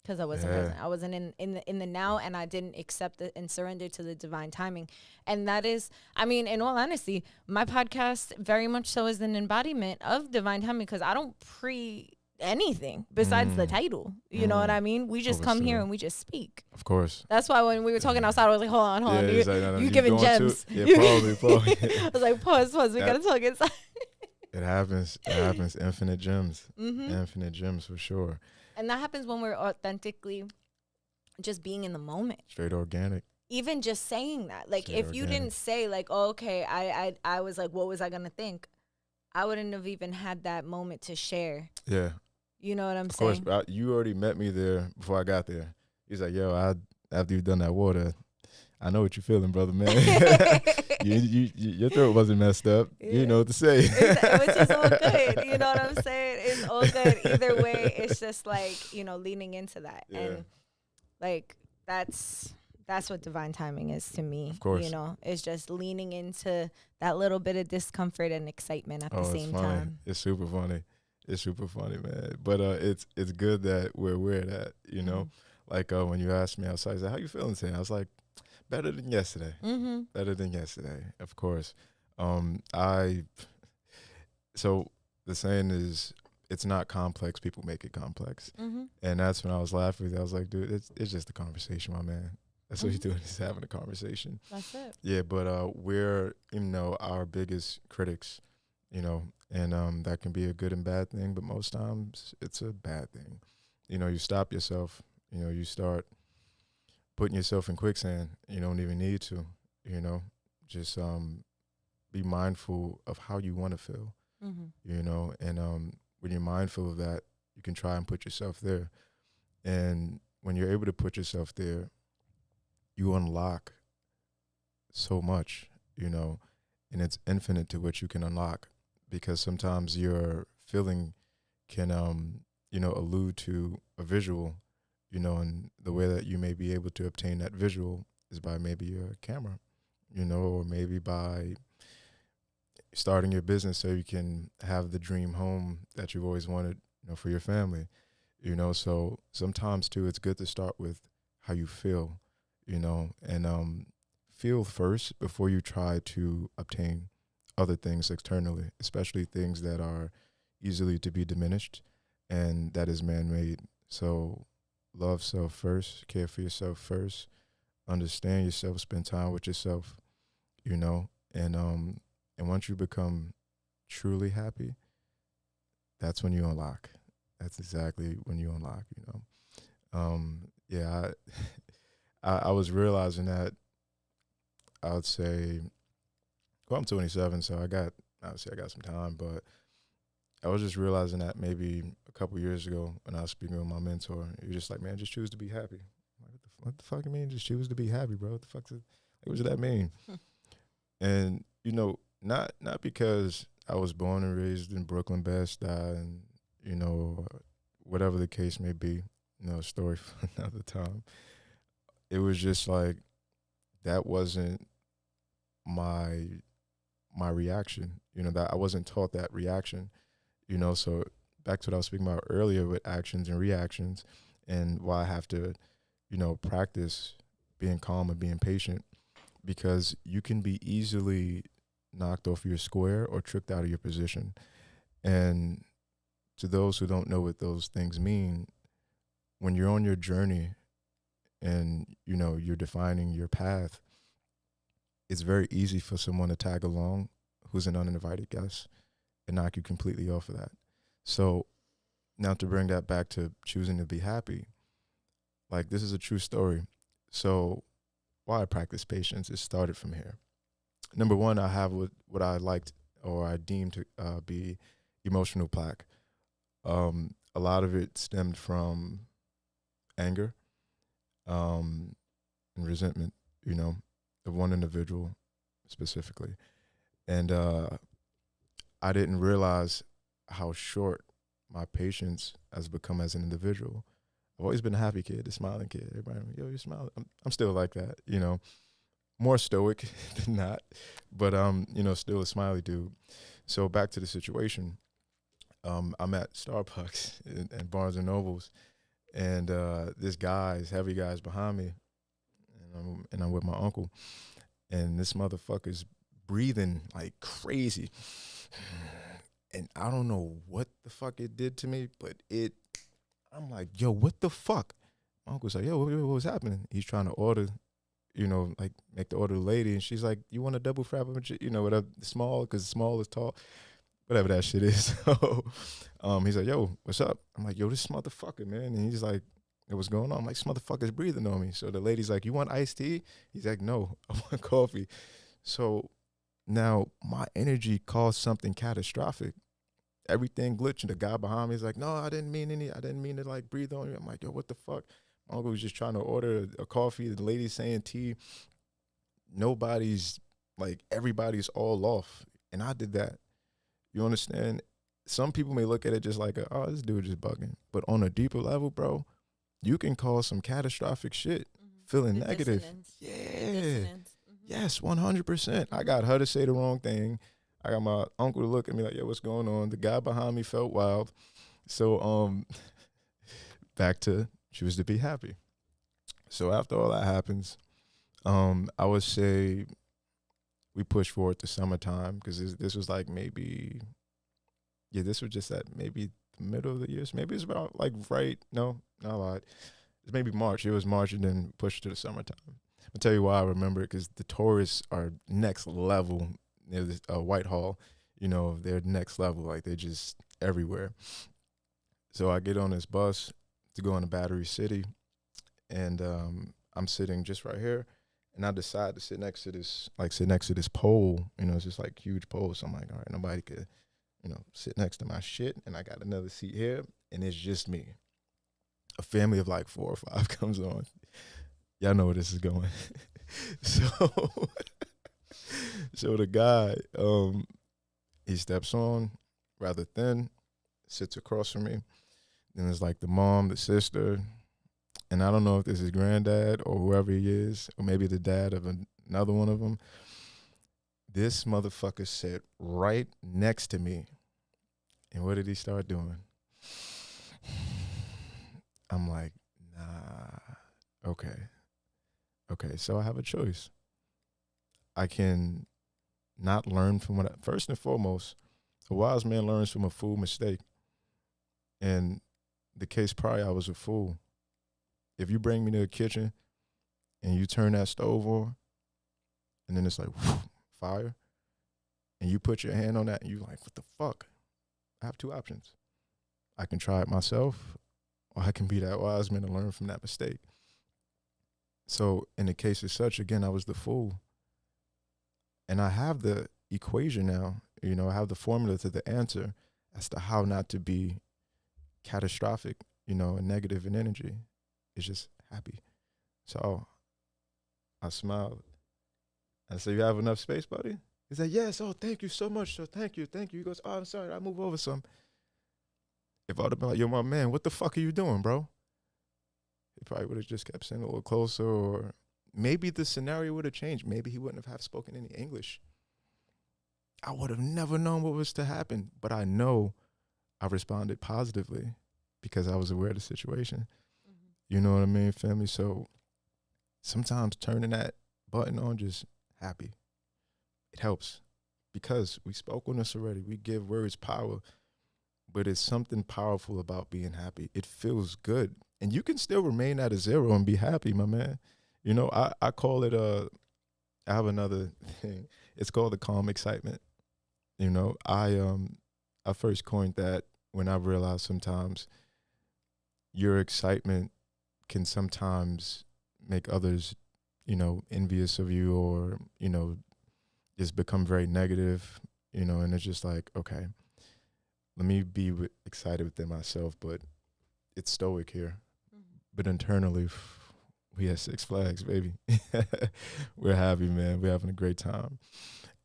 because I wasn't present. I wasn't in the now, and I didn't accept it and surrender to the divine timing. And that is, I mean, in all honesty, my podcast very much so is an embodiment of divine timing, because I don't anything besides the title. You know what I mean? We just come here and we just speak. Of course. That's why when we were talking outside, I was like, hold on. Like, no, you giving gems. Probably. I was like, pause. We got to talk inside. It happens. Infinite gems. Infinite gems for sure. And that happens when we're authentically just being in the moment. Straight organic. Even just saying that. Like, if you didn't say, like, oh, okay, I was like, what was I going to think? I wouldn't have even had that moment to share. Yeah. You know what I'm saying? Of course. You already met me there before I got there. He's like, yo, after you've done that water, I know what you're feeling, brother, man. Your throat wasn't messed up. Yeah. You know what to say. Which is all good. You know what I'm saying? It's all good. Either way, it's just like, you know, leaning into that. Yeah. And like, that's what divine timing is to me. Of course. You know, it's just leaning into that little bit of discomfort and excitement at the same time. It's super funny. It's super funny, man. But it's good that we're that, you know. Like when you asked me outside, you said, how you feeling today? I was like, better than yesterday. Better than yesterday, of course. So the saying is, it's not complex, people make it complex. And that's when I was laughing with it. I was like, dude, it's just a conversation, my man. That's what you're doing, is having a conversation. That's it. Yeah, but we're, you know, our biggest critics, you know, and that can be a good and bad thing, but most times it's a bad thing. You know, you stop yourself, you know, you start putting yourself in quicksand. You don't even need to, you know. Just be mindful of how you want to feel, you know. And when you're mindful of that, you can try and put yourself there. And when you're able to put yourself there, you unlock so much, you know, and it's infinite to what you can unlock, because sometimes your feeling can, you know, allude to a visual, you know, and the way that you may be able to obtain that visual is by maybe your camera, you know, or maybe by starting your business so you can have the dream home that you've always wanted, you know, for your family, you know. So sometimes too, it's good to start with how you feel, you know, and feel first before you try to obtain other things externally, especially things that are easily to be diminished and that is man-made. So love self first, care for yourself first, understand yourself, spend time with yourself, you know, and once you become truly happy, that's when you unlock. That's exactly when you unlock, you know. Yeah, I was realizing that, I would say, well, I'm 27, so obviously I got some time, but I was just realizing that maybe a couple years ago when I was speaking with my mentor, he was just like, man, just choose to be happy. I'm like, what the fuck you mean, just choose to be happy, bro? What the fuck what does that mean? And, you know, not because I was born and raised in Brooklyn, Bed-Stuy, and, you know, whatever the case may be, you know, a story for another time. It was just like, that wasn't my reaction, you know, that I wasn't taught that reaction, you know. So back to what I was speaking about earlier with actions and reactions, and why I have to, you know, practice being calm and being patient, because you can be easily knocked off your square or tricked out of your position. And to those who don't know what those things mean, when you're on your journey and, you know, you're defining your path, it's very easy for someone to tag along who's an uninvited guest and knock you completely off of that. So now to bring that back to choosing to be happy, like, this is a true story. So why I practice patience, it started from here. Number one, I have what I liked, or I deemed to be emotional plaque. A lot of it stemmed from anger, and resentment, you know, of one individual specifically. And I didn't realize how short my patience has become as an individual. I've always been a happy kid, a smiling kid. Everybody, yo, you smile. I'm still like that, you know, more stoic than not, but you know, still a smiley dude. So back to the situation. I'm at Starbucks and Barnes and Nobles, and this heavy guy's behind me, and I'm with my uncle, and this motherfucker's breathing like crazy, and I don't know what the fuck it did to me, but I'm like, yo, what the fuck? My uncle's like, yo, what was happening? He's trying to order, you know, like make the order to the lady, and she's like, you want a double frappuccino, you know, whatever, small, because small is tall, whatever that shit is. So he's like, yo, what's up? I'm like, yo, this motherfucker, man. And he's like, hey, what's going on? I'm like, this motherfucker's breathing on me. So the lady's like, you want iced tea? He's like, no, I want coffee. So now my energy caused something catastrophic. Everything glitching. The guy behind me is like, no, I didn't mean to like breathe on you. I'm like, yo, what the fuck? My uncle was just trying to order a coffee. The lady's saying tea. Everybody's all off. And I did that. You understand? Some people may look at it just like, oh, this dude just bugging. But on a deeper level, bro, you can cause some catastrophic shit, feeling the negative. Dissonance. Yeah. Dissonance. Yes, 100%. I got her to say the wrong thing. I got my uncle to look at me like, yo, what's going on? The guy behind me felt wild. So back to choose to be happy. So after all that happens, I would say we push forward to summertime, because this was like this was just at maybe the middle of the year. So maybe it's about no, not a lot. It's maybe March. It was March, and then pushed to the summertime. I'll tell you why I remember it, because the tourists are next level near this Whitehall. You know, they're next level. Like, they're just everywhere. So I get on this bus to go into Battery City, and I'm sitting just right here. And I decide to sit next to this pole. You know, it's just like huge pole. So I'm like, all right, nobody could, you know, sit next to my shit. And I got another seat here, and it's just me. A family of like 4 or 5 comes on. Y'all know where this is going. So the guy, he steps on, rather thin, sits across from me. Then there's like the mom, the sister, and I don't know if this is granddad or whoever he is, or maybe the dad of another one of them. This motherfucker sat right next to me. And what did he start doing? I'm like, nah, okay, so I have a choice. I can not learn from first and foremost, a wise man learns from a fool mistake. And the case prior, I was a fool. If you bring me to the kitchen and you turn that stove on, and then it's like, whoosh, fire, and you put your hand on that, and you're like, what the fuck? I have 2 options. I can try it myself, or I can be that wise man and learn from that mistake. So in the case of such, again, I was the fool. And I have the equation now, you know, I have the formula to the answer as to how not to be catastrophic, you know, and negative in energy. It's just happy. So I smiled. I said, you have enough space, buddy? He said, yes. Oh, thank you so much. So thank you. He goes, oh, I'm sorry. I'll move over some. If I would have been like, yo, my man, what the fuck are you doing, bro? He probably would have just kept sitting a little closer, or maybe the scenario would have changed. Maybe he wouldn't have spoken any English. I would have never known what was to happen, but I know I responded positively because I was aware of the situation. Mm-hmm. You know what I mean, family? So sometimes turning that button on, just happy, it helps, because we spoke on this already. We give words power, but it's something powerful about being happy. It feels good. And you can still remain at a 0 and be happy, my man. You know, I call it I have another thing. It's called the calm excitement. You know, I first coined that when I realized sometimes your excitement can sometimes make others, you know, envious of you, or, you know, just become very negative, you know, and it's just like, okay, let me be excited within myself, but it's stoic here. Mm-hmm. But internally, We at Six Flags, baby. We're happy, man. We're having a great time.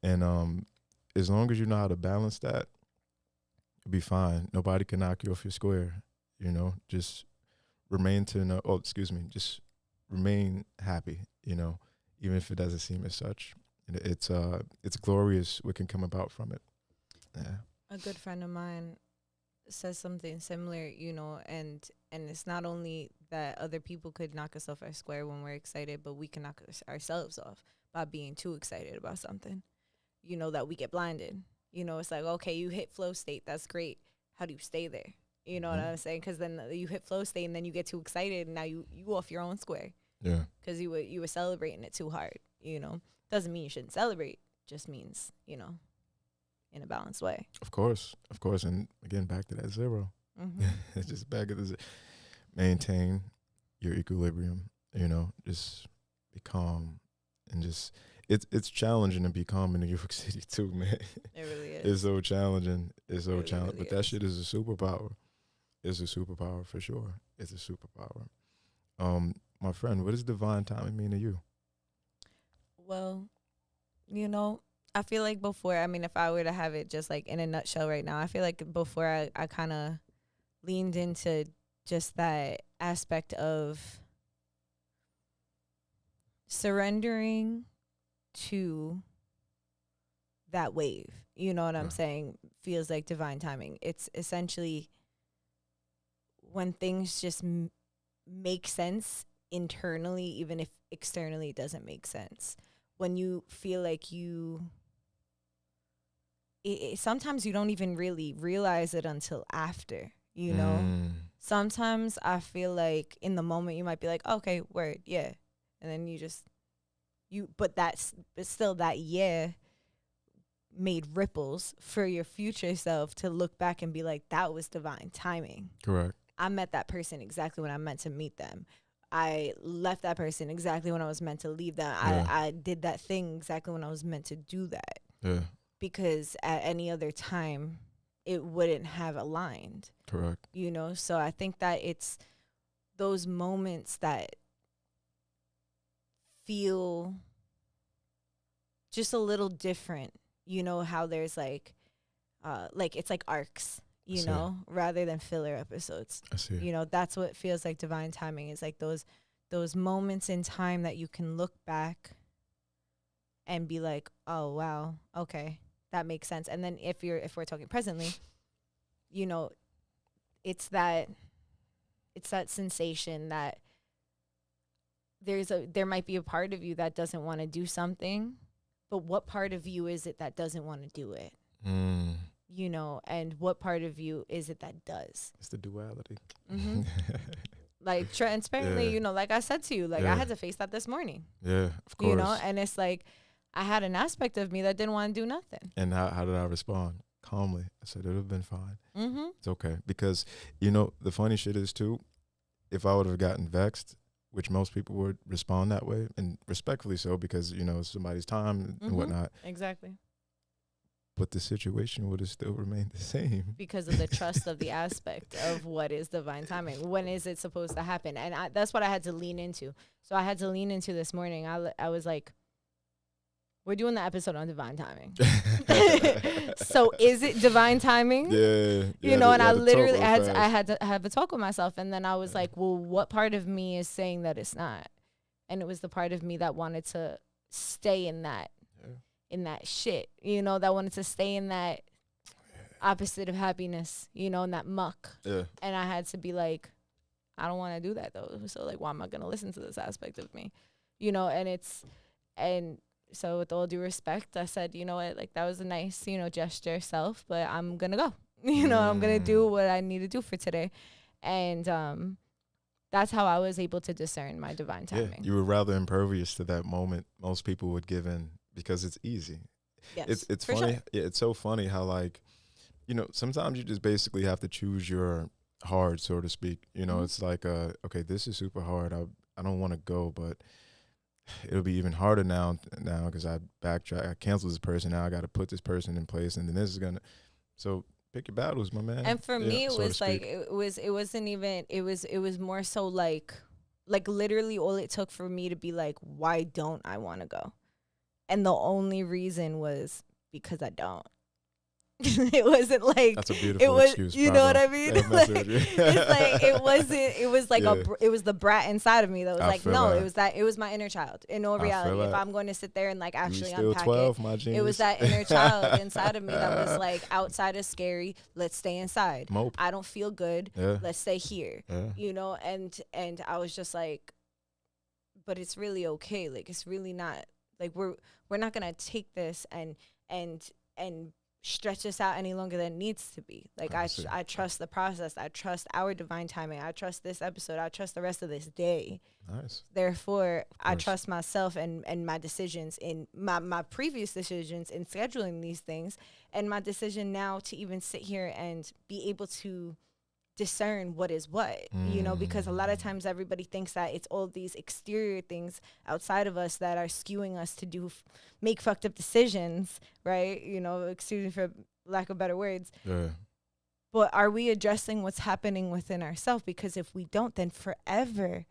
And as long as you know how to balance that, you'll be fine. Nobody can knock you off your square. You know, just just remain happy, you know, even if it doesn't seem as such. And it's glorious what can come about from it. Yeah. A good friend of mine says something similar, you know, and it's not only that other people could knock us off our square when we're excited, but we can knock ourselves off by being too excited about something, you know, that we get blinded. You know, it's like, okay, you hit flow state. That's great. How do you stay there? You know what I'm saying? Because then you hit flow state and then you get too excited and now you off your own square. Yeah. Because you were celebrating it too hard, you know. Doesn't mean you shouldn't celebrate. Just means, you know, in a balanced way. Of course. And again, back to that 0. It's just back at the maintain your equilibrium, you know, just be calm and just it's challenging to be calm in New York City too, man. It really is. It's so challenging. Challenging. Really but that shit is a superpower. It's a superpower for sure. It's a superpower. My friend, what does divine timing mean to you? Well, you know, I feel like before, I mean, if I were to have it just like in a nutshell right now, I feel like before I kind of leaned into just that aspect of surrendering to that wave. You know what I'm saying? Feels like divine timing. It's essentially when things just make sense internally, even if externally it doesn't make sense. When you feel like sometimes you don't even really realize it until after, you know? Sometimes I feel like in the moment you might be like, okay, word, yeah. And then but still that yeah made ripples for your future self to look back and be like, that was divine timing. Correct. I met that person exactly when I meant to meet them. I left that person exactly when I was meant to leave them. Yeah. I did that thing exactly when I was meant to do that. Yeah. Because at any other time, it wouldn't have aligned. Correct. You know, so I think that it's those moments that feel just a little different. You know, how there's like it's like arcs. You know, rather than filler episodes. I see. You know, that's what feels like divine timing is like those moments in time that you can look back and be like, oh wow, okay, that makes sense. And then if we're talking presently, you know, it's that sensation that there might be a part of you that doesn't want to do something, but what part of you is it that doesn't want to do it? You know, and what part of you is it that does? It's the duality. Like transparently, you know, like I said to you, like I had to face that this morning. Yeah, of course. You know, and it's like I had an aspect of me that didn't want to do nothing. And how did I respond? Calmly. I said, it would have been fine. It's okay. Because, you know, the funny shit is too, if I would have gotten vexed, which most people would respond that way, and respectfully so, because, you know, it's somebody's time and whatnot. Exactly. But the situation would have still remained the same. Because of the trust of the aspect of what is divine timing. When is it supposed to happen? And that's what I had to lean into. So I had to lean into this morning. I was like, we're doing the episode on divine timing. So is it divine timing? Yeah. You know, and I literally had to have a talk with myself. And then I was like, well, what part of me is saying that it's not? And it was the part of me that wanted to stay in that. In that shit, you know, that wanted to stay in that opposite of happiness, you know, in that muck. Yeah. And I had to be like, I don't want to do that though. So like, why am I gonna listen to this aspect of me, you know? And so with all due respect, I said, you know what, like that was a nice, you know, gesture self, but I'm gonna go. You know, I'm gonna do what I need to do for today, and that's how I was able to discern my divine timing. Yeah, you were rather impervious to that moment. Most people would give in. Because it's easy. Yes, it's funny. Sure. Yeah, it's so funny how, like, you know, sometimes you just basically have to choose your hard, so to speak. You know, it's like, okay, this is super hard. I don't want to go, but it'll be even harder now because I backtrack. I canceled this person. Now I got to put this person in place, and then this is gonna. So pick your battles, my man. And for me, it was like it was more so like like literally all it took for me to be like, why don't I want to go? And the only reason was because I don't. It wasn't like that's a beautiful it was, excuse. you know what I mean? Like, it's like it wasn't. It was like it was the brat inside of me that was like, no, it was my inner child. In all reality, if I'm going to sit there and like actually unpack 12, it was that inner child inside of me that was like, outside is scary. Let's stay inside. Mope. I don't feel good. Yeah. Let's stay here. Yeah. You know, and I was just like, but it's really okay. Like, it's really not like we're not gonna take this and stretch this out any longer than it needs to be. Like, I trust the process. I trust our divine timing. I trust this episode. I trust the rest of this day. Nice. Therefore, I trust myself and my decisions in my previous decisions in scheduling these things, and my decision now to even sit here and be able to discern what is what, you know, because a lot of times everybody thinks that it's all these exterior things outside of us that are skewing us to make fucked up decisions, right? You know, excuse me for lack of better words. Yeah. But are we addressing what's happening within ourselves? Because if we don't, then forever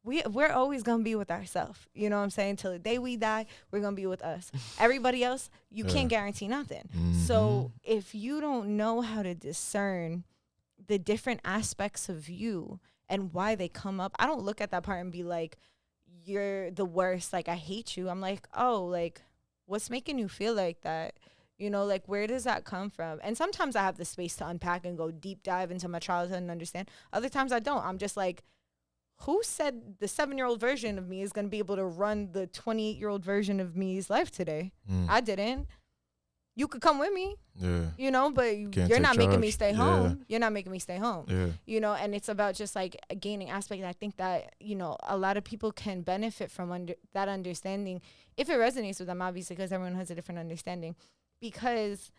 we're always gonna be with ourselves. You know what I'm saying? Till the day we die, we're gonna be with us. Everybody else, you can't guarantee nothing. So if you don't know how to discern the different aspects of you and why they come up, I don't look at that part and be like, you're the worst, like, I hate you. I'm like, oh, like, what's making you feel like that? You know, like, where does that come from? And sometimes I have the space to unpack and go deep dive into my childhood and understand. Other times I don't. I'm just like, who said the 7-year-old version of me is going to be able to run the 28-year-old version of me's life today? I didn't. You could come with me, you know, but you're not making me stay home. You're not making me stay home, you know, and it's about just like a gaining aspect. And I think that, you know, a lot of people can benefit from that understanding if it resonates with them, obviously, because everyone has a different understanding, because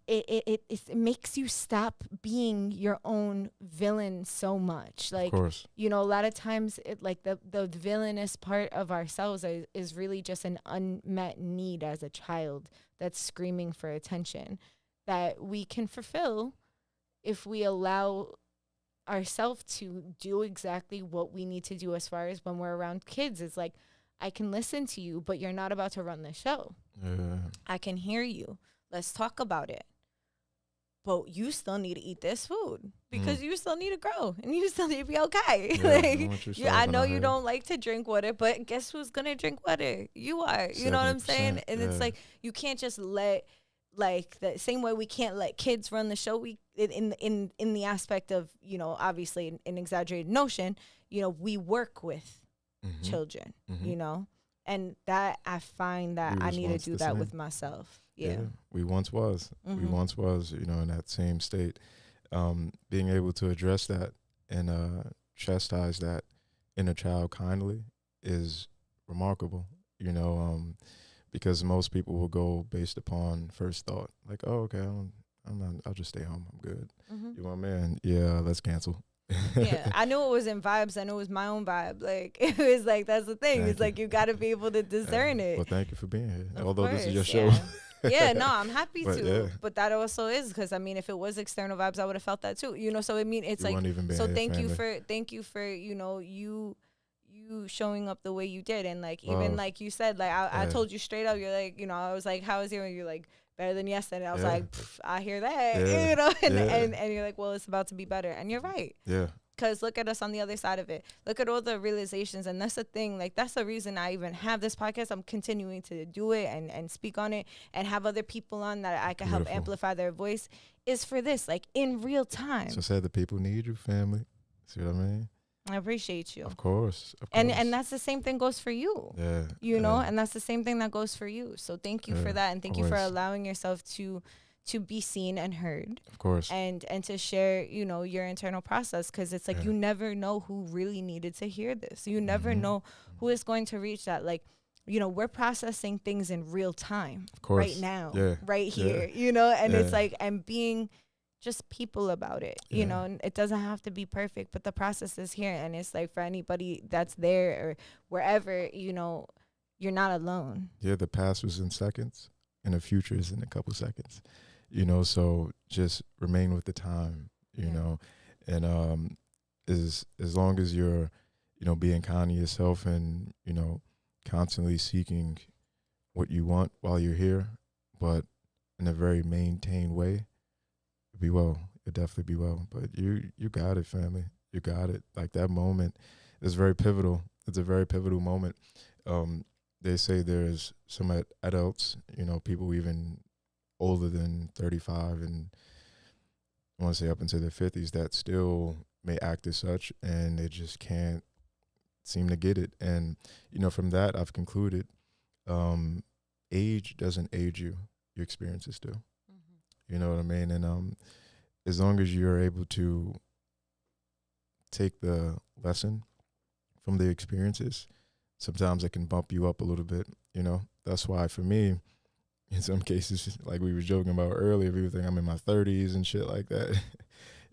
it makes you stop being your own villain so much. Like, you know, a lot of times like the villainous part of ourselves is really just an unmet need as a child that's screaming for attention that we can fulfill if we allow ourselves to do exactly what we need to do. As far as when we're around kids, it's like, I can listen to you, but you're not about to run the show. I can hear you. Let's talk about it. But you still need to eat this food because you still need to grow and you still need to be okay. I know you don't like to drink water, but guess who's going to drink water? You are. You know what I'm saying? And it's like, you can't just let, like, the same way we can't let kids run the show. We in the aspect of, you know, obviously an exaggerated notion, you know, we work with children, you know, and that I find that I need to do that with myself. Yeah, we once was. We once was, you know, in that same state. Being able to address that and chastise that inner child kindly is remarkable, you know, because most people will go based upon first thought, like, oh, okay, I'm not, I'll just stay home. I'm good. You know what I mean? Yeah, let's cancel. Yeah, I knew it was in vibes. I knew it was my own vibe. Like, it was like, that's the thing. It's like, you got to be able to discern it. Well, thank you for being here. Of Although course, this is your show. Yeah, no, I'm happy But, to. But that also is because, I mean, if it was external vibes, I would have felt that too. You know, so I mean, it's You like, wouldn't even be so here, thank you family. for, you know, you showing up the way you did. And like, even like you said, like, I told you straight up, you're like, you know, I was like, how is your, you're like, better than yesterday. I was like, I hear that, you know, and you're like, well, it's about to be better. And you're right. Yeah. Because look at us on the other side of it. Look at all the realizations. And that's the thing. Like, that's the reason I even have this podcast. I'm continuing to do it and speak on it and have other people on that I can help amplify their voice is for this, like, in real time. So said the people need you, family. See what I mean? I appreciate you. Of course. And that's the same thing goes for you. Yeah. You know, and that's the same thing that goes for you. So thank you for that. And thank you for allowing yourself to be seen and heard, of course, and to share, you know, your internal process, because it's like you never know who really needed to hear this. You never know who is going to reach that. Like, you know, we're processing things in real time, of course, right now, right here, you know, and it's like, and being just people about it, you know, and it doesn't have to be perfect, but the process is here. And it's like, for anybody that's there or wherever, you know, you're not alone. Yeah, the past was in seconds and the future is in a couple seconds. You know, so just remain with the time, you know. And is as long as you're, being kind to yourself and, constantly seeking what you want while you're here, but in a very maintained way, you'll be well. You'll definitely be well. But you got it, family. You got it. Like that moment is very pivotal. It's a very pivotal moment. They say there's some adults, people even older than 35 and I want to say up into their 50s that still may act as such and they just can't seem to get it. And, from that, I've concluded age doesn't age you, your experiences do. Mm-hmm. You know what I mean? And as long as you're able to take the lesson from the experiences, sometimes it can bump you up a little bit, That's why for me, in some cases, like we were joking about earlier, people think I'm in my 30s and shit like that.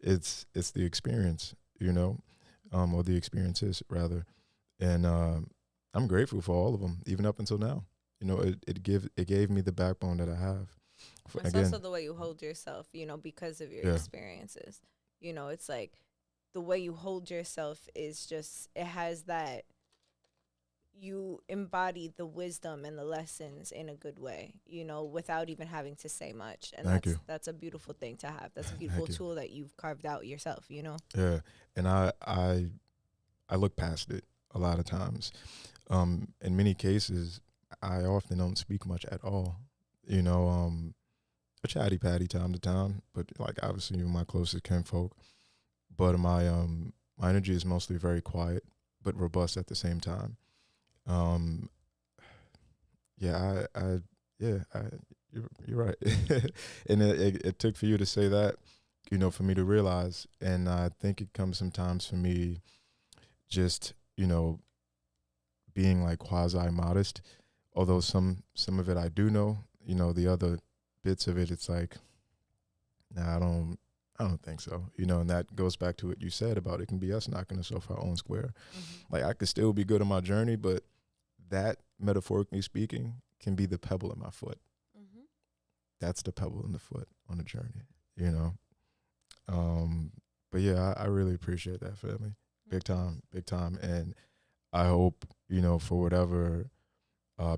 It's the experience, or the experiences rather. And I'm grateful for all of them, even up until now. It gave me the backbone that I have. It's also the way you hold yourself, because of your experiences. It's like the way you hold yourself is just, it has that, you embody the wisdom and the lessons in a good way, without even having to say much. And that's a beautiful thing to have. That's a beautiful tool that you've carved out yourself, Yeah. And I look past it a lot of times. In many cases, I often don't speak much at all, a chatty patty time to time, but like obviously my closest kinfolk, but my energy is mostly very quiet, but robust at the same time. Yeah, you're right. And it took for you to say that, for me to realize. And I think it comes sometimes for me just, being like quasi modest, although some of it I do know, the other bits of it, it's like, nah, I don't think so. And that goes back to what you said about it can be us knocking us off our own square. Mm-hmm. Like I could still be good on my journey, but that, metaphorically speaking, can be the pebble in my foot. Mm-hmm. That's the pebble in the foot on the journey, But yeah, I really appreciate that, family. Big time. And I hope, for whatever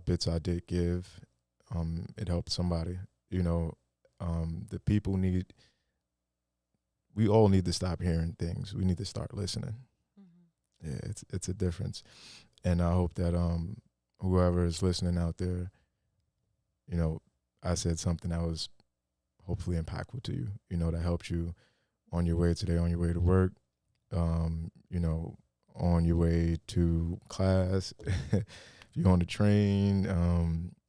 bits I did give, it helped somebody. The people we all need to stop hearing things. We need to start listening. Mm-hmm. Yeah, it's a difference. And I hope that whoever is listening out there, I said something that was hopefully impactful to you, that helped you on your way today, on your way to work, on your way to class, if you're on the train,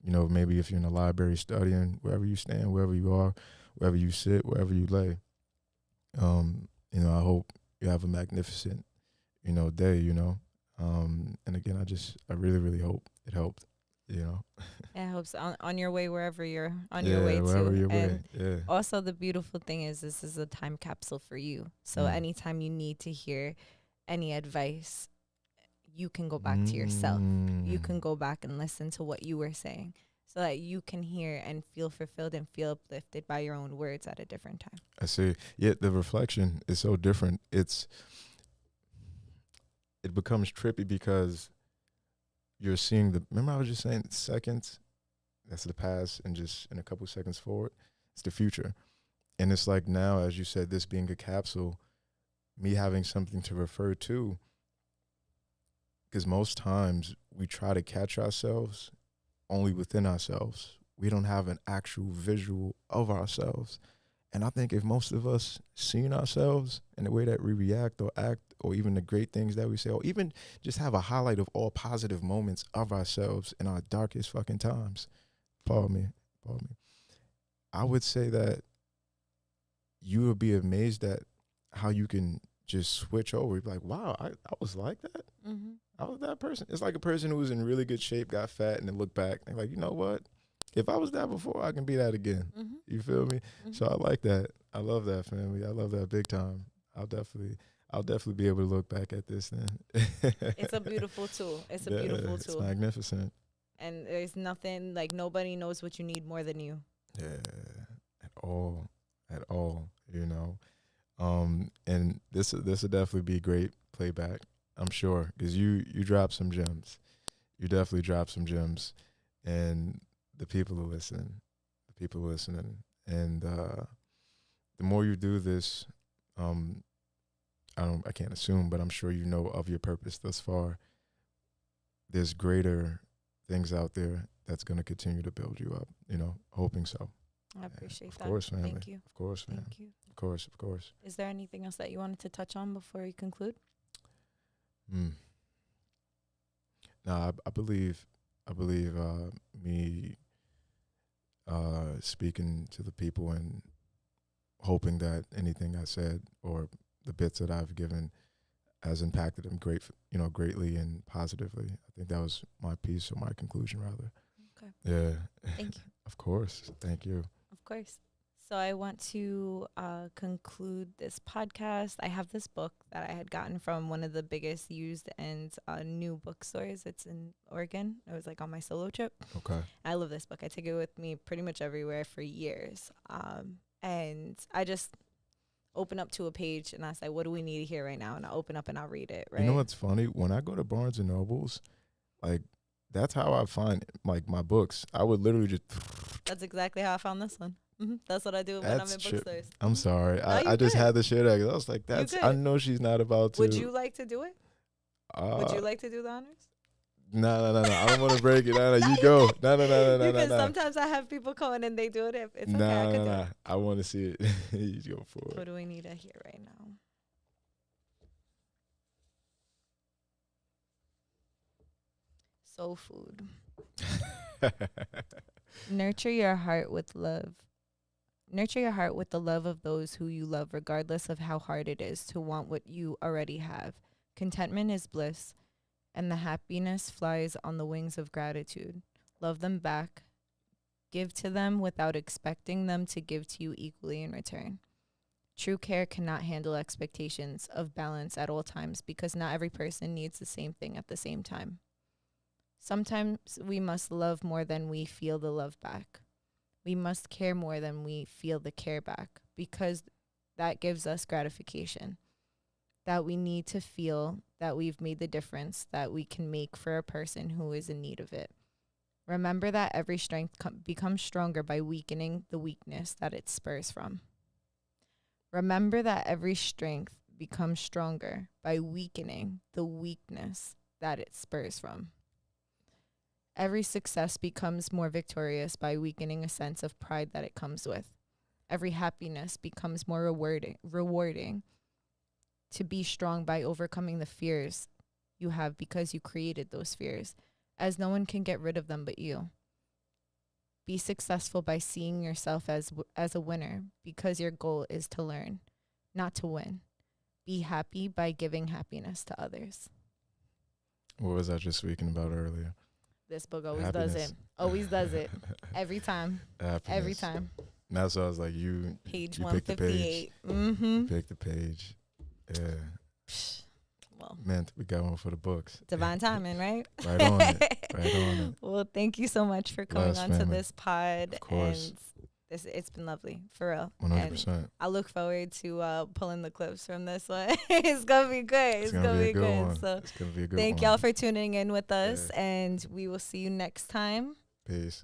maybe if you're in the library studying, wherever you stand, wherever you are, wherever you sit, wherever you lay. I hope you have a magnificent, day, and again, I really, really hope it helped, It helps on your way, wherever you're on your way to. And also the beautiful thing is this is a time capsule for you. So anytime you need to hear any advice, you can go back to yourself. You can go back and listen to what you were saying so that you can hear and feel fulfilled and feel uplifted by your own words at a different time. I see. Yeah, the reflection is so different. It becomes trippy because you're seeing remember I was just saying seconds, that's the past, and just in a couple seconds forward, it's the future. And it's like now, as you said, this being a capsule, me having something to refer to, because most times we try to catch ourselves only within ourselves. We don't have an actual visual of ourselves. And I think if most of us seen ourselves in the way that we react or act, or even the great things that we say, or even just have a highlight of all positive moments of ourselves in our darkest fucking times, pardon me, I would say that you would be amazed at how you can just switch over. You'd be like, wow, I was like that. Mm-hmm. I was that person. It's like a person who was in really good shape, got fat, and then look back and like, you know what? If I was that before, I can be that again. Mm-hmm. You feel me? Mm-hmm. So I like that. I love that, family. I love that big time. I'll definitely be able to look back at this then. It's a beautiful tool. It's a beautiful tool. It's magnificent. And there's nothing, like, nobody knows what you need more than you. Yeah, at all, And this will definitely be great playback, I'm sure, because you drop some gems. You definitely drop some gems, and the people are listening. And the more you do this, I can't assume, but I'm sure you know of your purpose thus far. There's greater things out there that's going to continue to build you up. Hoping so. I appreciate that. Of course, family. Thank you. Of course, man. Thank you. Of course. Is there anything else that you wanted to touch on before we conclude? No, I believe me speaking to the people and hoping that anything I said or the bits that I've given has impacted them greatly and positively. I think that was my piece or my conclusion, rather. Okay. Yeah. Thank you. Of course. Thank you. Of course. So I want to conclude this podcast. I have this book that I had gotten from one of the biggest used and new bookstores. It's in Oregon. It was like on my solo trip. Okay. I love this book. I take it with me pretty much everywhere for years. And I just open up to a page and I say, what do we need here right now? And I open up and I'll read it, right? You know what's funny? When I go to Barnes & Nobles, like, that's how I find, like, my books. I would literally just... That's exactly how I found this one. That's what I do when I'm in bookstores. I'm sorry. No, I just had to share that 'cause I was like, I know she's not about to. Would you like to do it? Would you like to do the honors? No. I don't want to break it. No, you go. No. Because sometimes I have people coming and they do it. If it's okay, I can do it. I want to see it. You go for it. What do we need to hear right now? Soul food. Nurture your heart with love. Nurture your heart with the love of those who you love, regardless of how hard it is to want what you already have. Contentment is bliss, and the happiness flies on the wings of gratitude. Love them back. Give to them without expecting them to give to you equally in return. True care cannot handle expectations of balance at all times because not every person needs the same thing at the same time. Sometimes we must love more than we feel the love back. We must care more than we feel the care back because that gives us gratification. That we need to feel that we've made the difference that we can make for a person who is in need of it. Remember that every strength becomes stronger by weakening the weakness that it spurs from. Remember that every strength becomes stronger by weakening the weakness that it spurs from. Every success becomes more victorious by weakening a sense of pride that it comes with. Every happiness becomes more rewarding to be strong by overcoming the fears you have because you created those fears, as no one can get rid of them but you. Be successful by seeing yourself as a winner because your goal is to learn, not to win. Be happy by giving happiness to others. What was I just speaking about earlier? This book always does it. Always does it. Every time. Happiness. Every time. And that's why I was like, Page you 158. You picked the page. Yeah. Well, Man, we got one for the books. Divine timing, right? Right on it. Well, thank you so much for coming on to this pod. Of course. And it's been lovely, for real. 100%. And I look forward to pulling the clips from this one. It's going to be good. It's going to be good. So it's going to be a good thank y'all for tuning in with us, Yeah. and we will see you next time. Peace.